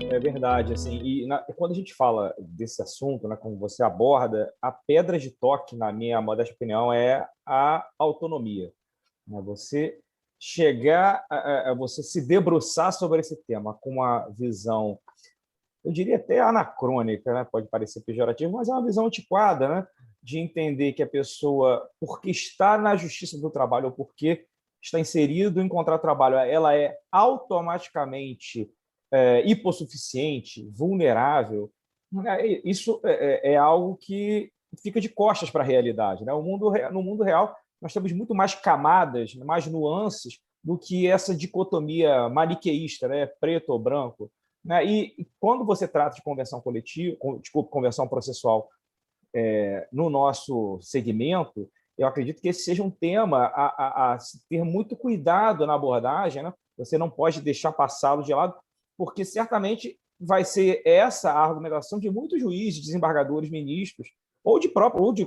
Speaker 1: É verdade, assim, quando a gente fala desse assunto, né, como você aborda, a pedra de toque, na minha modesta opinião, é a autonomia. Né? Você chegar, você se debruçar sobre esse tema com uma visão, eu diria até anacrônica, né? Pode parecer pejorativo, mas é uma visão antiquada, né? De entender que a pessoa, porque está na justiça do trabalho ou porque está inserido em contrato de trabalho, ela é automaticamente hipossuficiente, vulnerável. Isso é algo que fica de costas para a realidade, né? No mundo real, nós temos muito mais camadas, mais nuances do que essa dicotomia maniqueísta, né? Preto ou branco. Né? E quando você trata de convenção coletiva, convenção processual no nosso segmento, eu acredito que esse seja um tema a ter muito cuidado na abordagem, né? Você não pode deixar passá-lo de lado, porque certamente vai ser essa a argumentação de muitos juízes, desembargadores, ministros, ou de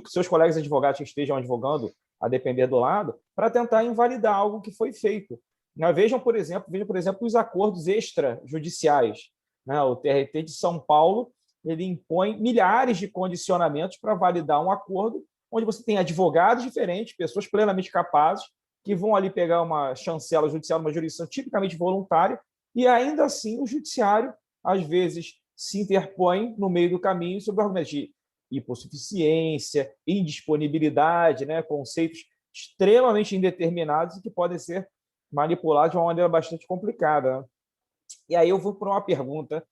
Speaker 1: seus colegas advogados que estejam advogando, a depender do lado, para tentar invalidar algo que foi feito. Vejam, por exemplo, os acordos extrajudiciais. Né? O TRT de São Paulo ele impõe milhares de condicionamentos para validar um acordo onde você tem advogados diferentes, pessoas plenamente capazes, que vão ali pegar uma chancela judicial, uma jurisdição tipicamente voluntária, e ainda assim o judiciário, às vezes, se interpõe no meio do caminho sobre o argumento de hipossuficiência, indisponibilidade, né? Conceitos extremamente indeterminados e que podem ser manipulados de uma maneira bastante complicada. Né? E aí eu vou para uma pergunta,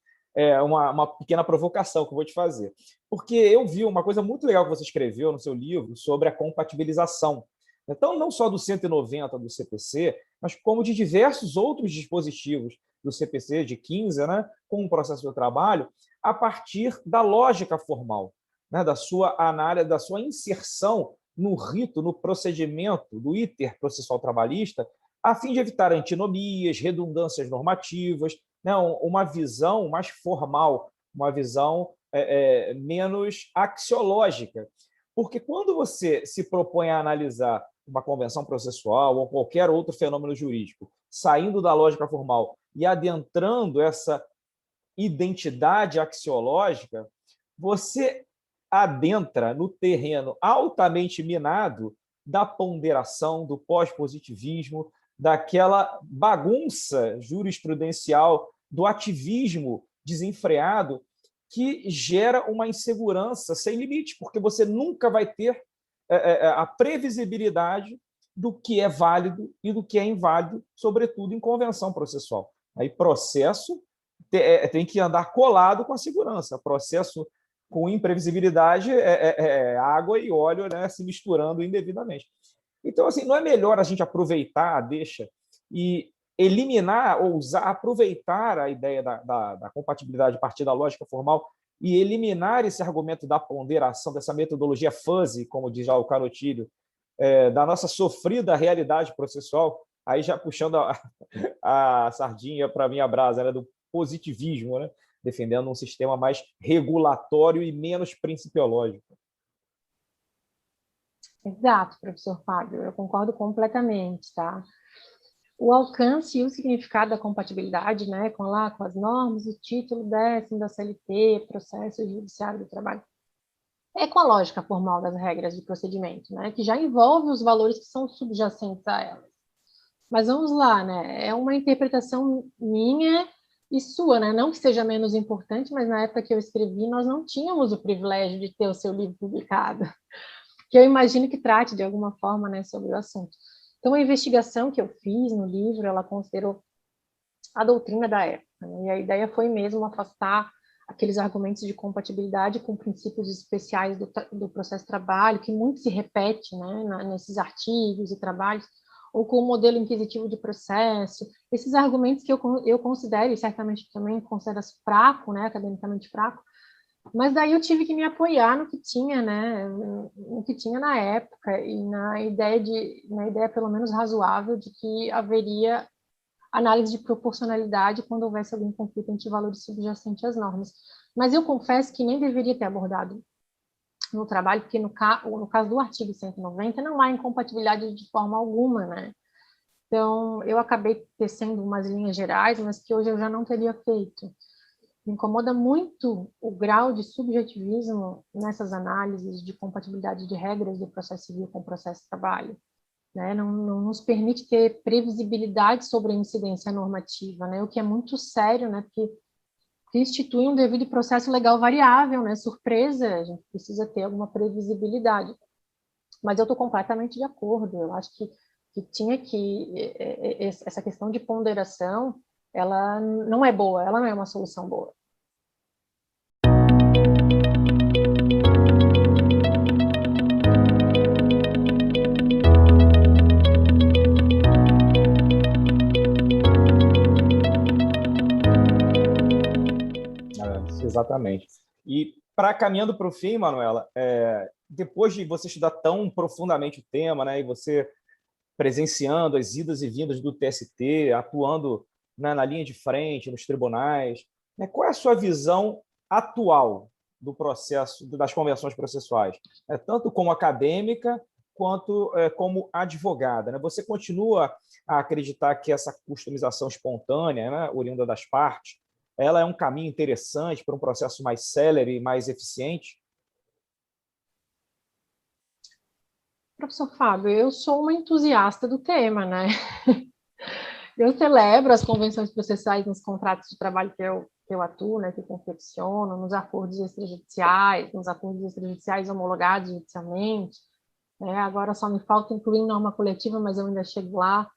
Speaker 1: uma pequena provocação que eu vou te fazer. Porque eu vi uma coisa muito legal que você escreveu no seu livro sobre a compatibilização. Então, não só do 190 do CPC, mas como de diversos outros dispositivos do CPC, de 15, né, com o processo do trabalho, a partir da lógica formal, né, da sua análise, da sua inserção no rito, no procedimento do iter processual trabalhista, a fim de evitar antinomias, redundâncias normativas, né, uma visão mais formal, uma visão menos axiológica. Porque quando você se propõe a analisar uma convenção processual ou qualquer outro fenômeno jurídico, saindo da lógica formal e adentrando essa identidade axiológica, você adentra no terreno altamente minado da ponderação, do pós-positivismo, daquela bagunça jurisprudencial, do ativismo desenfreado que gera uma insegurança sem limite, porque você nunca vai ter a previsibilidade do que é válido e do que é inválido, sobretudo em convenção processual. Aí processo tem que andar colado com a segurança. Processo com imprevisibilidade é água e óleo, né, se misturando indevidamente. Então, assim, não é melhor a gente aproveitar a deixa e eliminar ou aproveitar a ideia da compatibilidade a partir da lógica formal e eliminar esse argumento da ponderação, dessa metodologia fuzzy, como diz já o Carotilho, da nossa sofrida realidade processual, aí já puxando a sardinha para a minha brasa, né, do positivismo, né, defendendo um sistema mais regulatório e menos principiológico.
Speaker 2: Exato, professor Fábio, eu concordo completamente, tá? O alcance e o significado da compatibilidade, né, com as normas, o título 10º da CLT, processo judiciário do trabalho, é com a lógica formal das regras de procedimento, né, que já envolve os valores que são subjacentes a elas. Mas vamos lá, né, é uma interpretação minha e sua, né, não que seja menos importante, mas na época que eu escrevi, nós não tínhamos o privilégio de ter o seu livro publicado, que eu imagino que trate de alguma forma, né, sobre o assunto. Então, a investigação que eu fiz no livro, ela considerou a doutrina da época, né? E a ideia foi mesmo afastar aqueles argumentos de compatibilidade com princípios especiais do processo de trabalho, que muito se repete, né, nesses artigos e trabalhos, ou com o modelo inquisitivo de processo, esses argumentos que eu considero, e certamente também considero fraco, né, academicamente fraco, mas daí eu tive que me apoiar no que tinha, né, no que tinha na época e na ideia pelo menos razoável de que haveria análise de proporcionalidade quando houvesse algum conflito entre valores subjacentes às normas. Mas eu confesso que nem deveria ter abordado no trabalho, porque no caso do artigo 190 não há incompatibilidade de forma alguma, né? Então, eu acabei tecendo umas linhas gerais, mas que hoje eu já não teria feito. Me incomoda muito o grau de subjetivismo nessas análises de compatibilidade de regras do processo civil com o processo de trabalho, né? Não nos permite ter previsibilidade sobre a incidência normativa, né? O que é muito sério, né? Porque institui um devido processo legal variável, né? Surpresa, a gente precisa ter alguma previsibilidade. Mas eu estou completamente de acordo, eu acho que tinha que... Essa questão de ponderação, ela não é boa, ela não é uma solução boa.
Speaker 1: Exatamente. E caminhando para o fim, Manuela, depois de você estudar tão profundamente o tema, né, e você presenciando as idas e vindas do TST, atuando, né, na linha de frente, nos tribunais, né, qual é a sua visão atual do processo, das convenções processuais? Tanto como acadêmica quanto como advogada, né? Você continua a acreditar que essa customização espontânea, né, oriunda das partes, ela é um caminho interessante para um processo mais célere e mais eficiente?
Speaker 2: Professor Fábio, eu sou uma entusiasta do tema, né? Eu celebro as convenções processuais nos contratos de trabalho que eu atuo, né, que eu confecciono, nos acordos extrajudiciais, homologados judicialmente, né? Agora só me falta incluir em norma coletiva, mas eu ainda chego lá.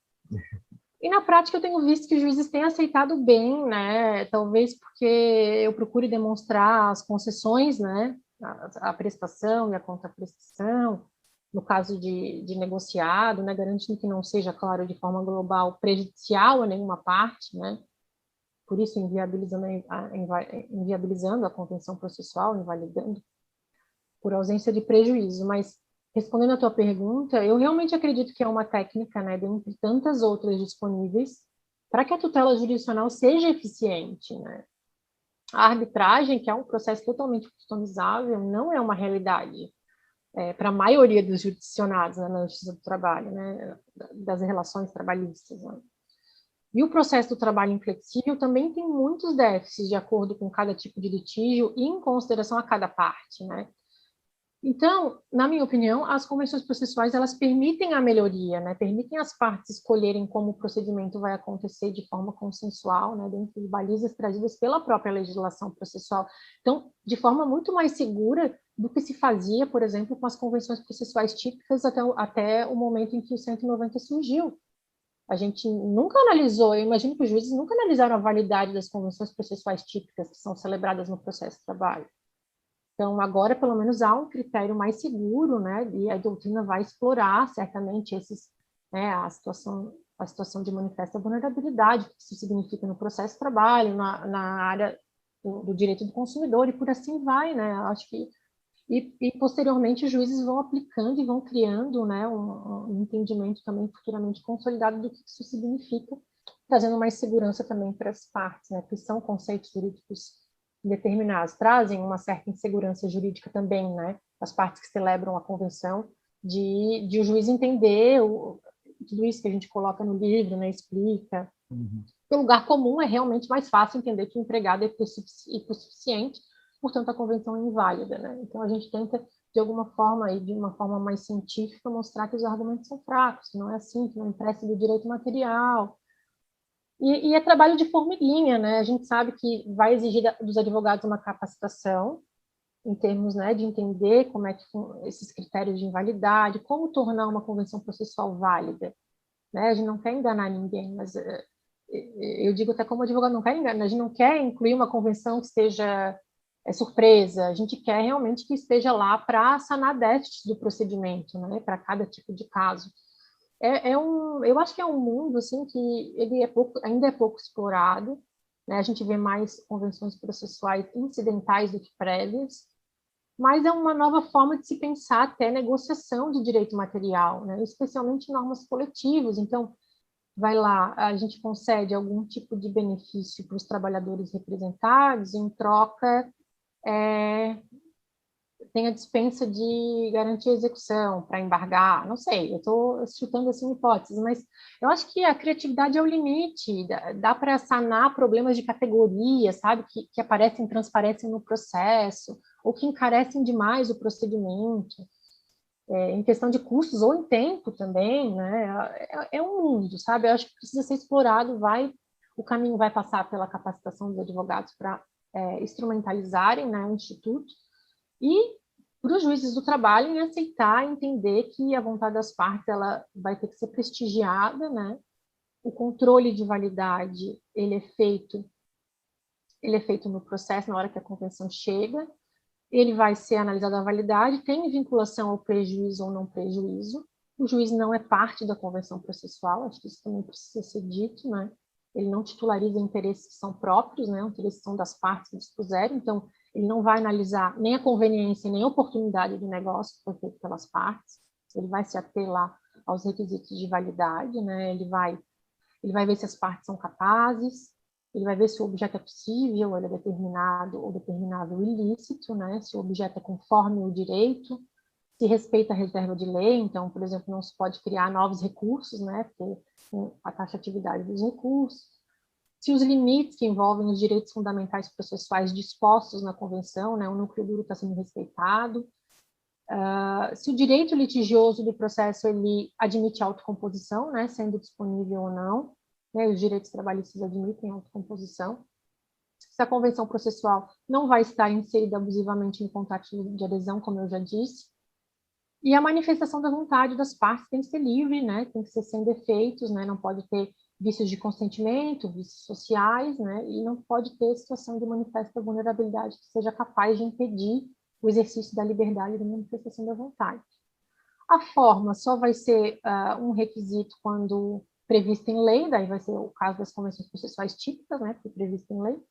Speaker 2: E na prática eu tenho visto que os juízes têm aceitado bem, né? Talvez porque eu procure demonstrar as concessões, né? A prestação e a contraprestação, no caso de negociado, né? Garantindo que não seja, claro, de forma global prejudicial a nenhuma parte, né? Por isso inviabilizando a contenção processual, invalidando, por ausência de prejuízo. Mas respondendo à tua pergunta, eu realmente acredito que é uma técnica, né, dentre tantas outras disponíveis, para que a tutela jurisdicional seja eficiente, né? A arbitragem, que é um processo totalmente customizável, não é uma realidade. para a maioria dos jurisdicionados, né, na Justiça do Trabalho, né, das relações trabalhistas, né? E o processo do trabalho inflexível também tem muitos déficits de acordo com cada tipo de litígio e em consideração a cada parte, né? Então, na minha opinião, as convenções processuais, elas permitem a melhoria, né? Permitem as partes escolherem como o procedimento vai acontecer de forma consensual, né? Dentro de balizas trazidas pela própria legislação processual. Então, de forma muito mais segura do que se fazia, por exemplo, com as convenções processuais típicas até o momento em que o 190 surgiu. A gente nunca analisou, eu imagino que os juízes nunca analisaram a validade das convenções processuais típicas que são celebradas no processo de trabalho. Então, agora, pelo menos, há um critério mais seguro, né, e a doutrina vai explorar, certamente, né, a situação de manifesta vulnerabilidade, o que isso significa no processo de trabalho, na área do direito do consumidor, e por assim vai, né, acho que, e posteriormente, os juízes vão aplicando e vão criando, né, um entendimento também futuramente consolidado do que isso significa, trazendo mais segurança também para as partes, né, que são conceitos jurídicos determinados, trazem uma certa insegurança jurídica também, né? As partes que celebram a convenção, de o juiz entender tudo isso que a gente coloca no livro, né? Explica. Uhum. O lugar comum é realmente mais fácil entender que o empregado é hipossuficiente, portanto a convenção é inválida, né? Então a gente tenta de alguma forma e de uma forma mais científica mostrar que os argumentos são fracos, que não é assim, que não empresta do direito material. E é trabalho de formiguinha, né? A gente sabe que vai exigir dos advogados uma capacitação em termos, né, de entender como é que esses critérios de invalidade, como tornar uma convenção processual válida, né? A gente não quer enganar ninguém, mas eu digo até como advogado, não quer enganar, a gente não quer incluir uma convenção que esteja surpresa, a gente quer realmente que esteja lá para sanar déficits do procedimento, né, para cada tipo de caso. Eu acho que é um mundo assim que ele ainda é pouco explorado, né? A gente vê mais convenções processuais incidentais do que prévias, mas é uma nova forma de se pensar até negociação de direito material, né? Especialmente normas coletivas. Então, vai lá, a gente concede algum tipo de benefício para os trabalhadores representados, em troca tem a dispensa de garantia de execução para embargar, não sei, eu estou chutando assim hipóteses, mas eu acho que a criatividade é o limite, dá para sanar problemas de categoria, sabe, que aparecem, transparecem no processo, ou que encarecem demais o procedimento, em questão de custos ou em tempo também, né, é um mundo, sabe, eu acho que precisa ser explorado, o caminho vai passar pela capacitação dos advogados para instrumentalizarem, né, o instituto, e para os juízes do trabalho em aceitar, entender que a vontade das partes ela vai ter que ser prestigiada, né? O controle de validade ele é feito no processo na hora que a convenção chega, ele vai ser analisado a validade, tem vinculação ao prejuízo ou não prejuízo. O juiz não é parte da convenção processual, acho que isso também precisa ser dito, né? Ele não titulariza interesses que são próprios, né? Interesses são das partes que dispuseram, então ele não vai analisar nem a conveniência nem a oportunidade de negócio que foi feito pelas partes, ele vai se ater lá aos requisitos de validade, né? Ele vai ver se as partes são capazes, ele vai ver se o objeto é possível, ele é determinado ou determinável ilícito, né? Se o objeto é conforme o direito, se respeita a reserva de lei, então, por exemplo, não se pode criar novos recursos, né? Porque a taxatividade dos recursos, se os limites que envolvem os direitos fundamentais processuais dispostos na convenção, né, o núcleo duro está sendo respeitado, se o direito litigioso do processo ele admite autocomposição, né, sendo disponível ou não, né, os direitos trabalhistas admitem autocomposição, se a convenção processual não vai estar inserida abusivamente no contrato de adesão, como eu já disse, e a manifestação da vontade das partes tem que ser livre, né, tem que ser sem defeitos, né, não pode ter vícios de consentimento, vícios sociais, né, e não pode ter situação de manifesta vulnerabilidade que seja capaz de impedir o exercício da liberdade e da manifestação da vontade. A forma só vai ser um requisito quando previsto em lei, daí vai ser o caso das convenções processuais típicas, né, que é previsto em lei,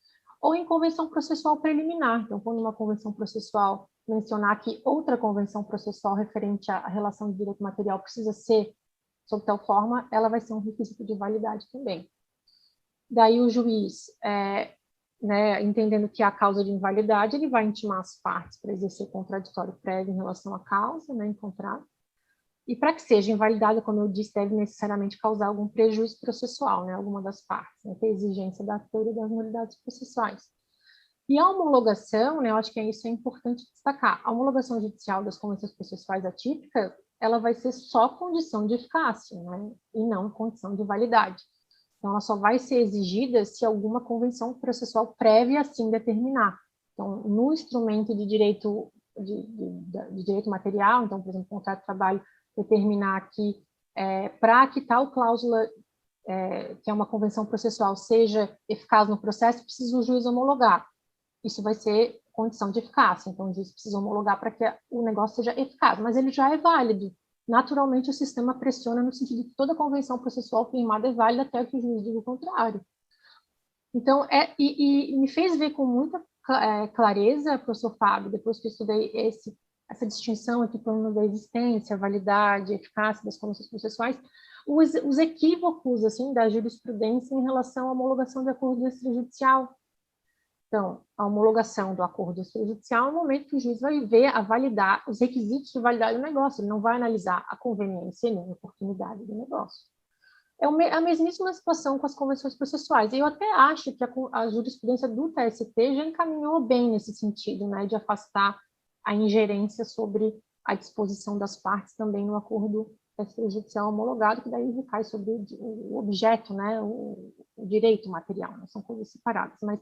Speaker 2: ou em convenção processual preliminar. Então, quando uma convenção processual mencionar que outra convenção processual referente à relação de direito material precisa ser sob tal forma, ela vai ser um requisito de validade também. Daí o juiz né, entendendo que há causa de invalidade, ele vai intimar as partes para exercer contraditório prévio em relação à causa, né, em contrato. E para que seja invalidada, como eu disse, deve necessariamente causar algum prejuízo processual, né, alguma das partes, né, ter exigência da teoria das nulidades processuais. E a homologação, né, eu acho que isso é importante destacar, a homologação judicial das convenções processuais atípicas, ela vai ser só condição de eficácia, né, e não condição de validade. Então, ela só vai ser exigida se alguma convenção processual prévia assim determinar. Então, no instrumento de direito, de direito material, então, por exemplo, o contrato de trabalho determinar que, para que tal cláusula, que é uma convenção processual, seja eficaz no processo, precisa o juiz homologar. Isso vai ser condição de eficácia. Então, o juiz precisa homologar para que o negócio seja eficaz, mas ele já é válido. Naturalmente, o sistema pressiona no sentido de que toda convenção processual firmada é válida até que o juiz diga o contrário. Então, e me fez ver com muita clareza, professor Fábio, depois que eu estudei essa distinção aqui plano da existência, validade, eficácia das convenções processuais, os equívocos assim da jurisprudência em relação à homologação de acordo extrajudicial. Então, a homologação do acordo extrajudicial é o momento que o juiz vai ver validar os requisitos de validade do negócio, ele não vai analisar a conveniência nem a oportunidade do negócio. É a mesmíssima situação com as convenções processuais. E eu até acho que a jurisprudência do TST já encaminhou bem nesse sentido, né, de afastar a ingerência sobre a disposição das partes também no acordo extrajudicial homologado, que daí recai sobre o objeto, né, o direito material, né, são coisas separadas, mas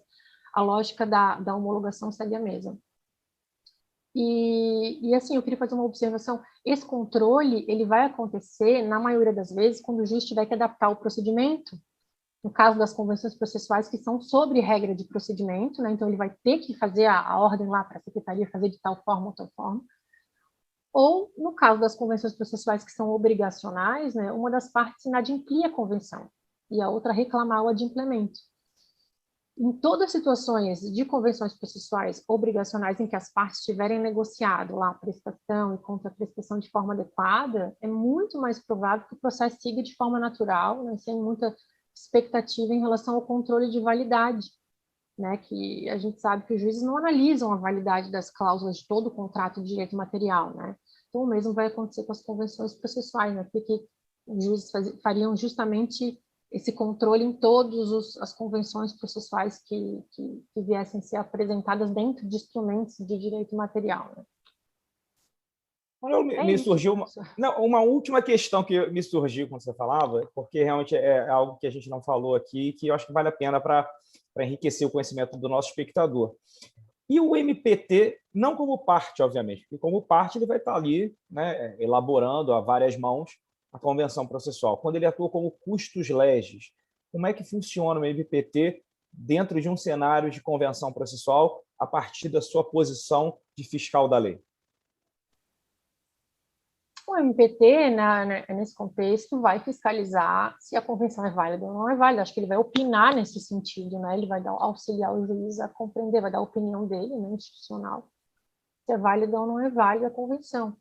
Speaker 2: a lógica da homologação segue a mesma. E assim, eu queria fazer uma observação. Esse controle, ele vai acontecer, na maioria das vezes, quando o juiz tiver que adaptar o procedimento, no caso das convenções processuais que são sobre regra de procedimento, né? Então ele vai ter que fazer a ordem lá para a secretaria fazer de tal forma ou tal forma. Ou, no caso das convenções processuais que são obrigacionais, né, uma das partes inadimplir a convenção e a outra reclamar o adimplemento. Em todas as situações de convenções processuais obrigacionais em que as partes tiverem negociado lá a prestação e contraprestação de forma adequada, é muito mais provável que o processo siga de forma natural, né, sem muita expectativa em relação ao controle de validade, né, que a gente sabe que os juízes não analisam a validade das cláusulas de todo o contrato de direito material, né? Então, o mesmo vai acontecer com as convenções processuais, né, porque os juízes fariam justamente esse controle em todas as convenções processuais que viessem a ser apresentadas dentro de instrumentos de direito material. Né?
Speaker 1: Me surgiu uma última questão que me surgiu quando você falava, porque realmente é algo que a gente não falou aqui, que eu acho que vale a pena para enriquecer o conhecimento do nosso espectador. E o MPT, não como parte, obviamente, porque como parte ele vai estar ali, né, elaborando a várias mãos a convenção processual. Quando ele atua como custos legis, como é que funciona o MPT dentro de um cenário de convenção processual a partir da sua posição de fiscal da lei?
Speaker 2: O MPT, nesse contexto, vai fiscalizar se a convenção é válida ou não é válida. Acho que ele vai opinar nesse sentido, né? Ele vai auxiliar o juiz a compreender, vai dar a opinião dele, né, institucional, se é válida ou não é válida a convenção.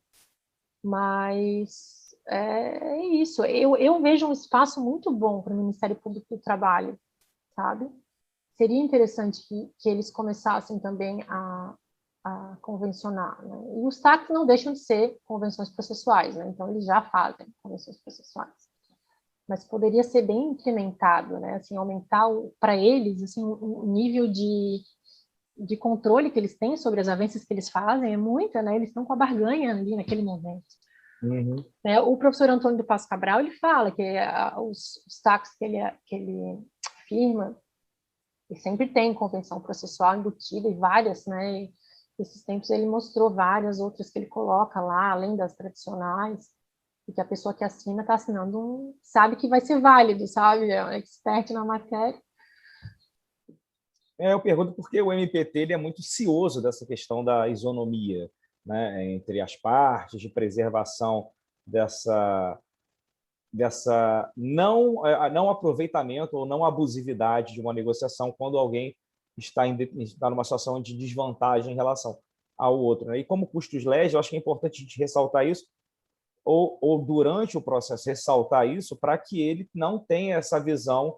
Speaker 2: Mas é isso. Eu vejo um espaço muito bom para o Ministério Público do Trabalho, sabe? Seria interessante que eles começassem também a convencionar. Né? E os TACs não deixam de ser convenções processuais, né? Então eles já fazem convenções processuais. Mas poderia ser bem incrementado, né? Assim, aumentar para eles assim, o nível de controle que eles têm sobre as avanças que eles fazem é muita, né? Eles estão com a barganha ali naquele momento.
Speaker 1: Uhum.
Speaker 2: O professor Antônio do Passo Cabral, ele fala que os TACs que ele firma, ele sempre tem convenção processual embutida e várias, né? Esses tempos ele mostrou várias outras que ele coloca lá, além das tradicionais, e que a pessoa que assina está assinando sabe que vai ser válido, sabe? É um expert na matéria.
Speaker 1: Eu pergunto porque o MPT ele é muito cioso dessa questão da isonomia, né, entre as partes, de preservação dessa não aproveitamento ou não abusividade de uma negociação quando alguém está numa situação de desvantagem em relação ao outro. Né? E como custos legis, eu acho que é importante a gente ressaltar isso, ou durante o processo ressaltar isso, para que ele não tenha essa visão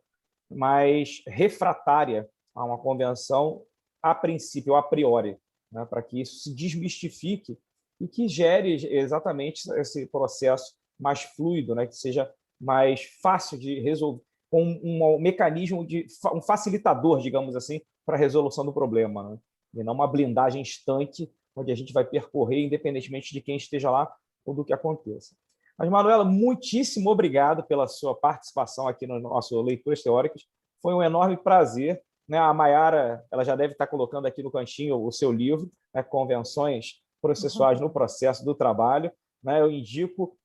Speaker 1: mais refratária a uma convenção a princípio, a priori, né, para que isso se desmistifique e que gere exatamente esse processo mais fluido, né, que seja mais fácil de resolver, com um mecanismo um facilitador, digamos assim, para a resolução do problema, né? E não uma blindagem estanque, onde a gente vai percorrer, independentemente de quem esteja lá ou do que aconteça. Mas, Manuela, muitíssimo obrigado pela sua participação aqui no nosso Leituras Teóricas. Foi um enorme prazer, né? A Mayara, ela já deve estar colocando aqui no cantinho o seu livro, né? Convenções processuais no processo do trabalho, né? Eu indico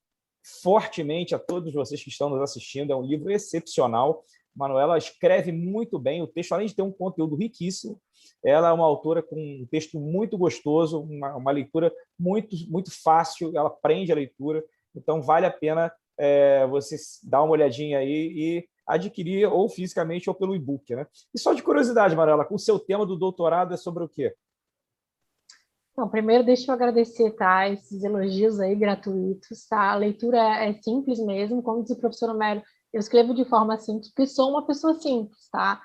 Speaker 1: fortemente a todos vocês que estão nos assistindo. É um livro excepcional. Manuela escreve muito bem o texto, além de ter um conteúdo riquíssimo. Ela é uma autora com um texto muito gostoso, uma leitura muito fácil, ela prende a leitura. Então, vale a pena você dar uma olhadinha aí e adquirir ou fisicamente ou pelo e-book, né? E só de curiosidade, Manuela, o seu tema do doutorado é sobre o quê?
Speaker 2: Bom, primeiro deixa eu agradecer, tá, esses elogios aí gratuitos, tá? A leitura é simples mesmo, como disse o professor Homero, eu escrevo de forma simples, porque sou uma pessoa simples, tá?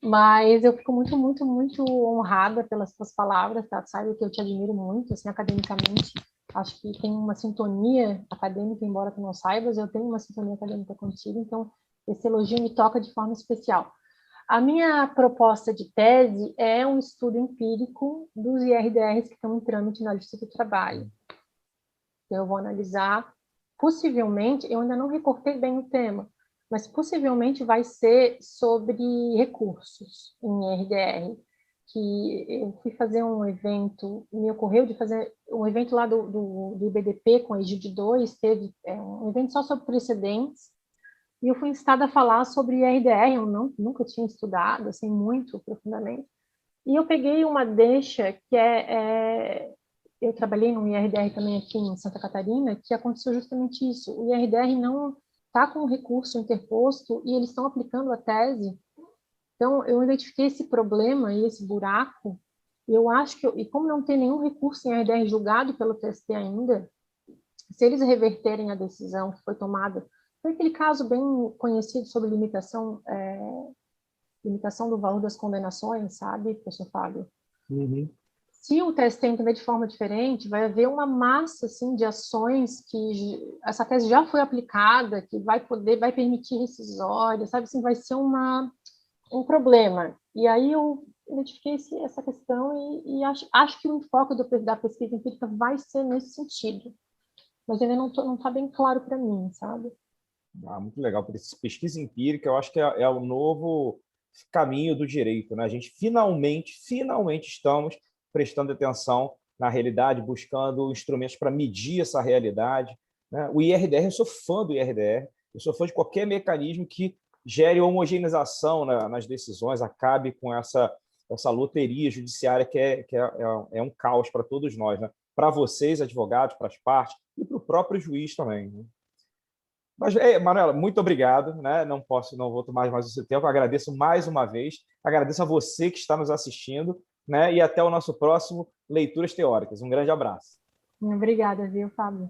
Speaker 2: Mas eu fico muito honrada pelas suas palavras, tá? Sabe que eu te admiro muito, assim, academicamente. Acho que tem uma sintonia acadêmica, embora tu não saibas, eu tenho uma sintonia acadêmica contigo, então esse elogio me toca de forma especial. A minha proposta de tese é um estudo empírico dos IRDRs que estão em trâmite na Justiça do Trabalho. Eu vou analisar, possivelmente, eu ainda não recortei bem o tema, mas possivelmente vai ser sobre recursos em IRDR, que eu fui fazer um evento, me ocorreu de fazer um evento lá do IBDP com a Egide 2, teve um evento só sobre precedentes, e eu fui instada a falar sobre IRDR, eu nunca tinha estudado, assim, muito profundamente. E eu peguei uma deixa que eu trabalhei no IRDR também aqui em Santa Catarina, que aconteceu justamente isso. O IRDR não está com o recurso interposto e eles estão aplicando a tese. Então, eu identifiquei esse problema e esse buraco, e eu acho que, e como não tem nenhum recurso em IRDR julgado pelo TST ainda, se eles reverterem a decisão que foi tomada, foi aquele caso bem conhecido sobre limitação do valor das condenações, sabe, professor Fábio?
Speaker 1: Uhum.
Speaker 2: Se o TST entender de forma diferente, vai haver uma massa assim, de ações que essa tese já foi aplicada, que vai permitir rescisória, sabe, assim, vai ser um problema. E aí eu identifiquei essa questão e acho que o enfoque da pesquisa empírica vai ser nesse sentido. Mas ainda não está bem claro para mim, sabe?
Speaker 1: Muito legal. Pesquisa empírica, eu acho que é o novo caminho do direito, né? A gente finalmente estamos prestando atenção na realidade, buscando instrumentos para medir essa realidade, né? O IRDR, eu sou fã do IRDR, eu sou fã de qualquer mecanismo que gere homogeneização nas decisões, acabe com essa loteria judiciária que é um caos para todos nós, né? Para vocês, advogados, para as partes, e para o próprio juiz também, né? Mas, Manuela, muito obrigado, né? Não vou tomar mais o seu tempo. Agradeço mais uma vez. Agradeço a você que está nos assistindo, né? E até o nosso próximo Leituras Teóricas. Um grande abraço.
Speaker 2: Obrigada, viu, Fábio?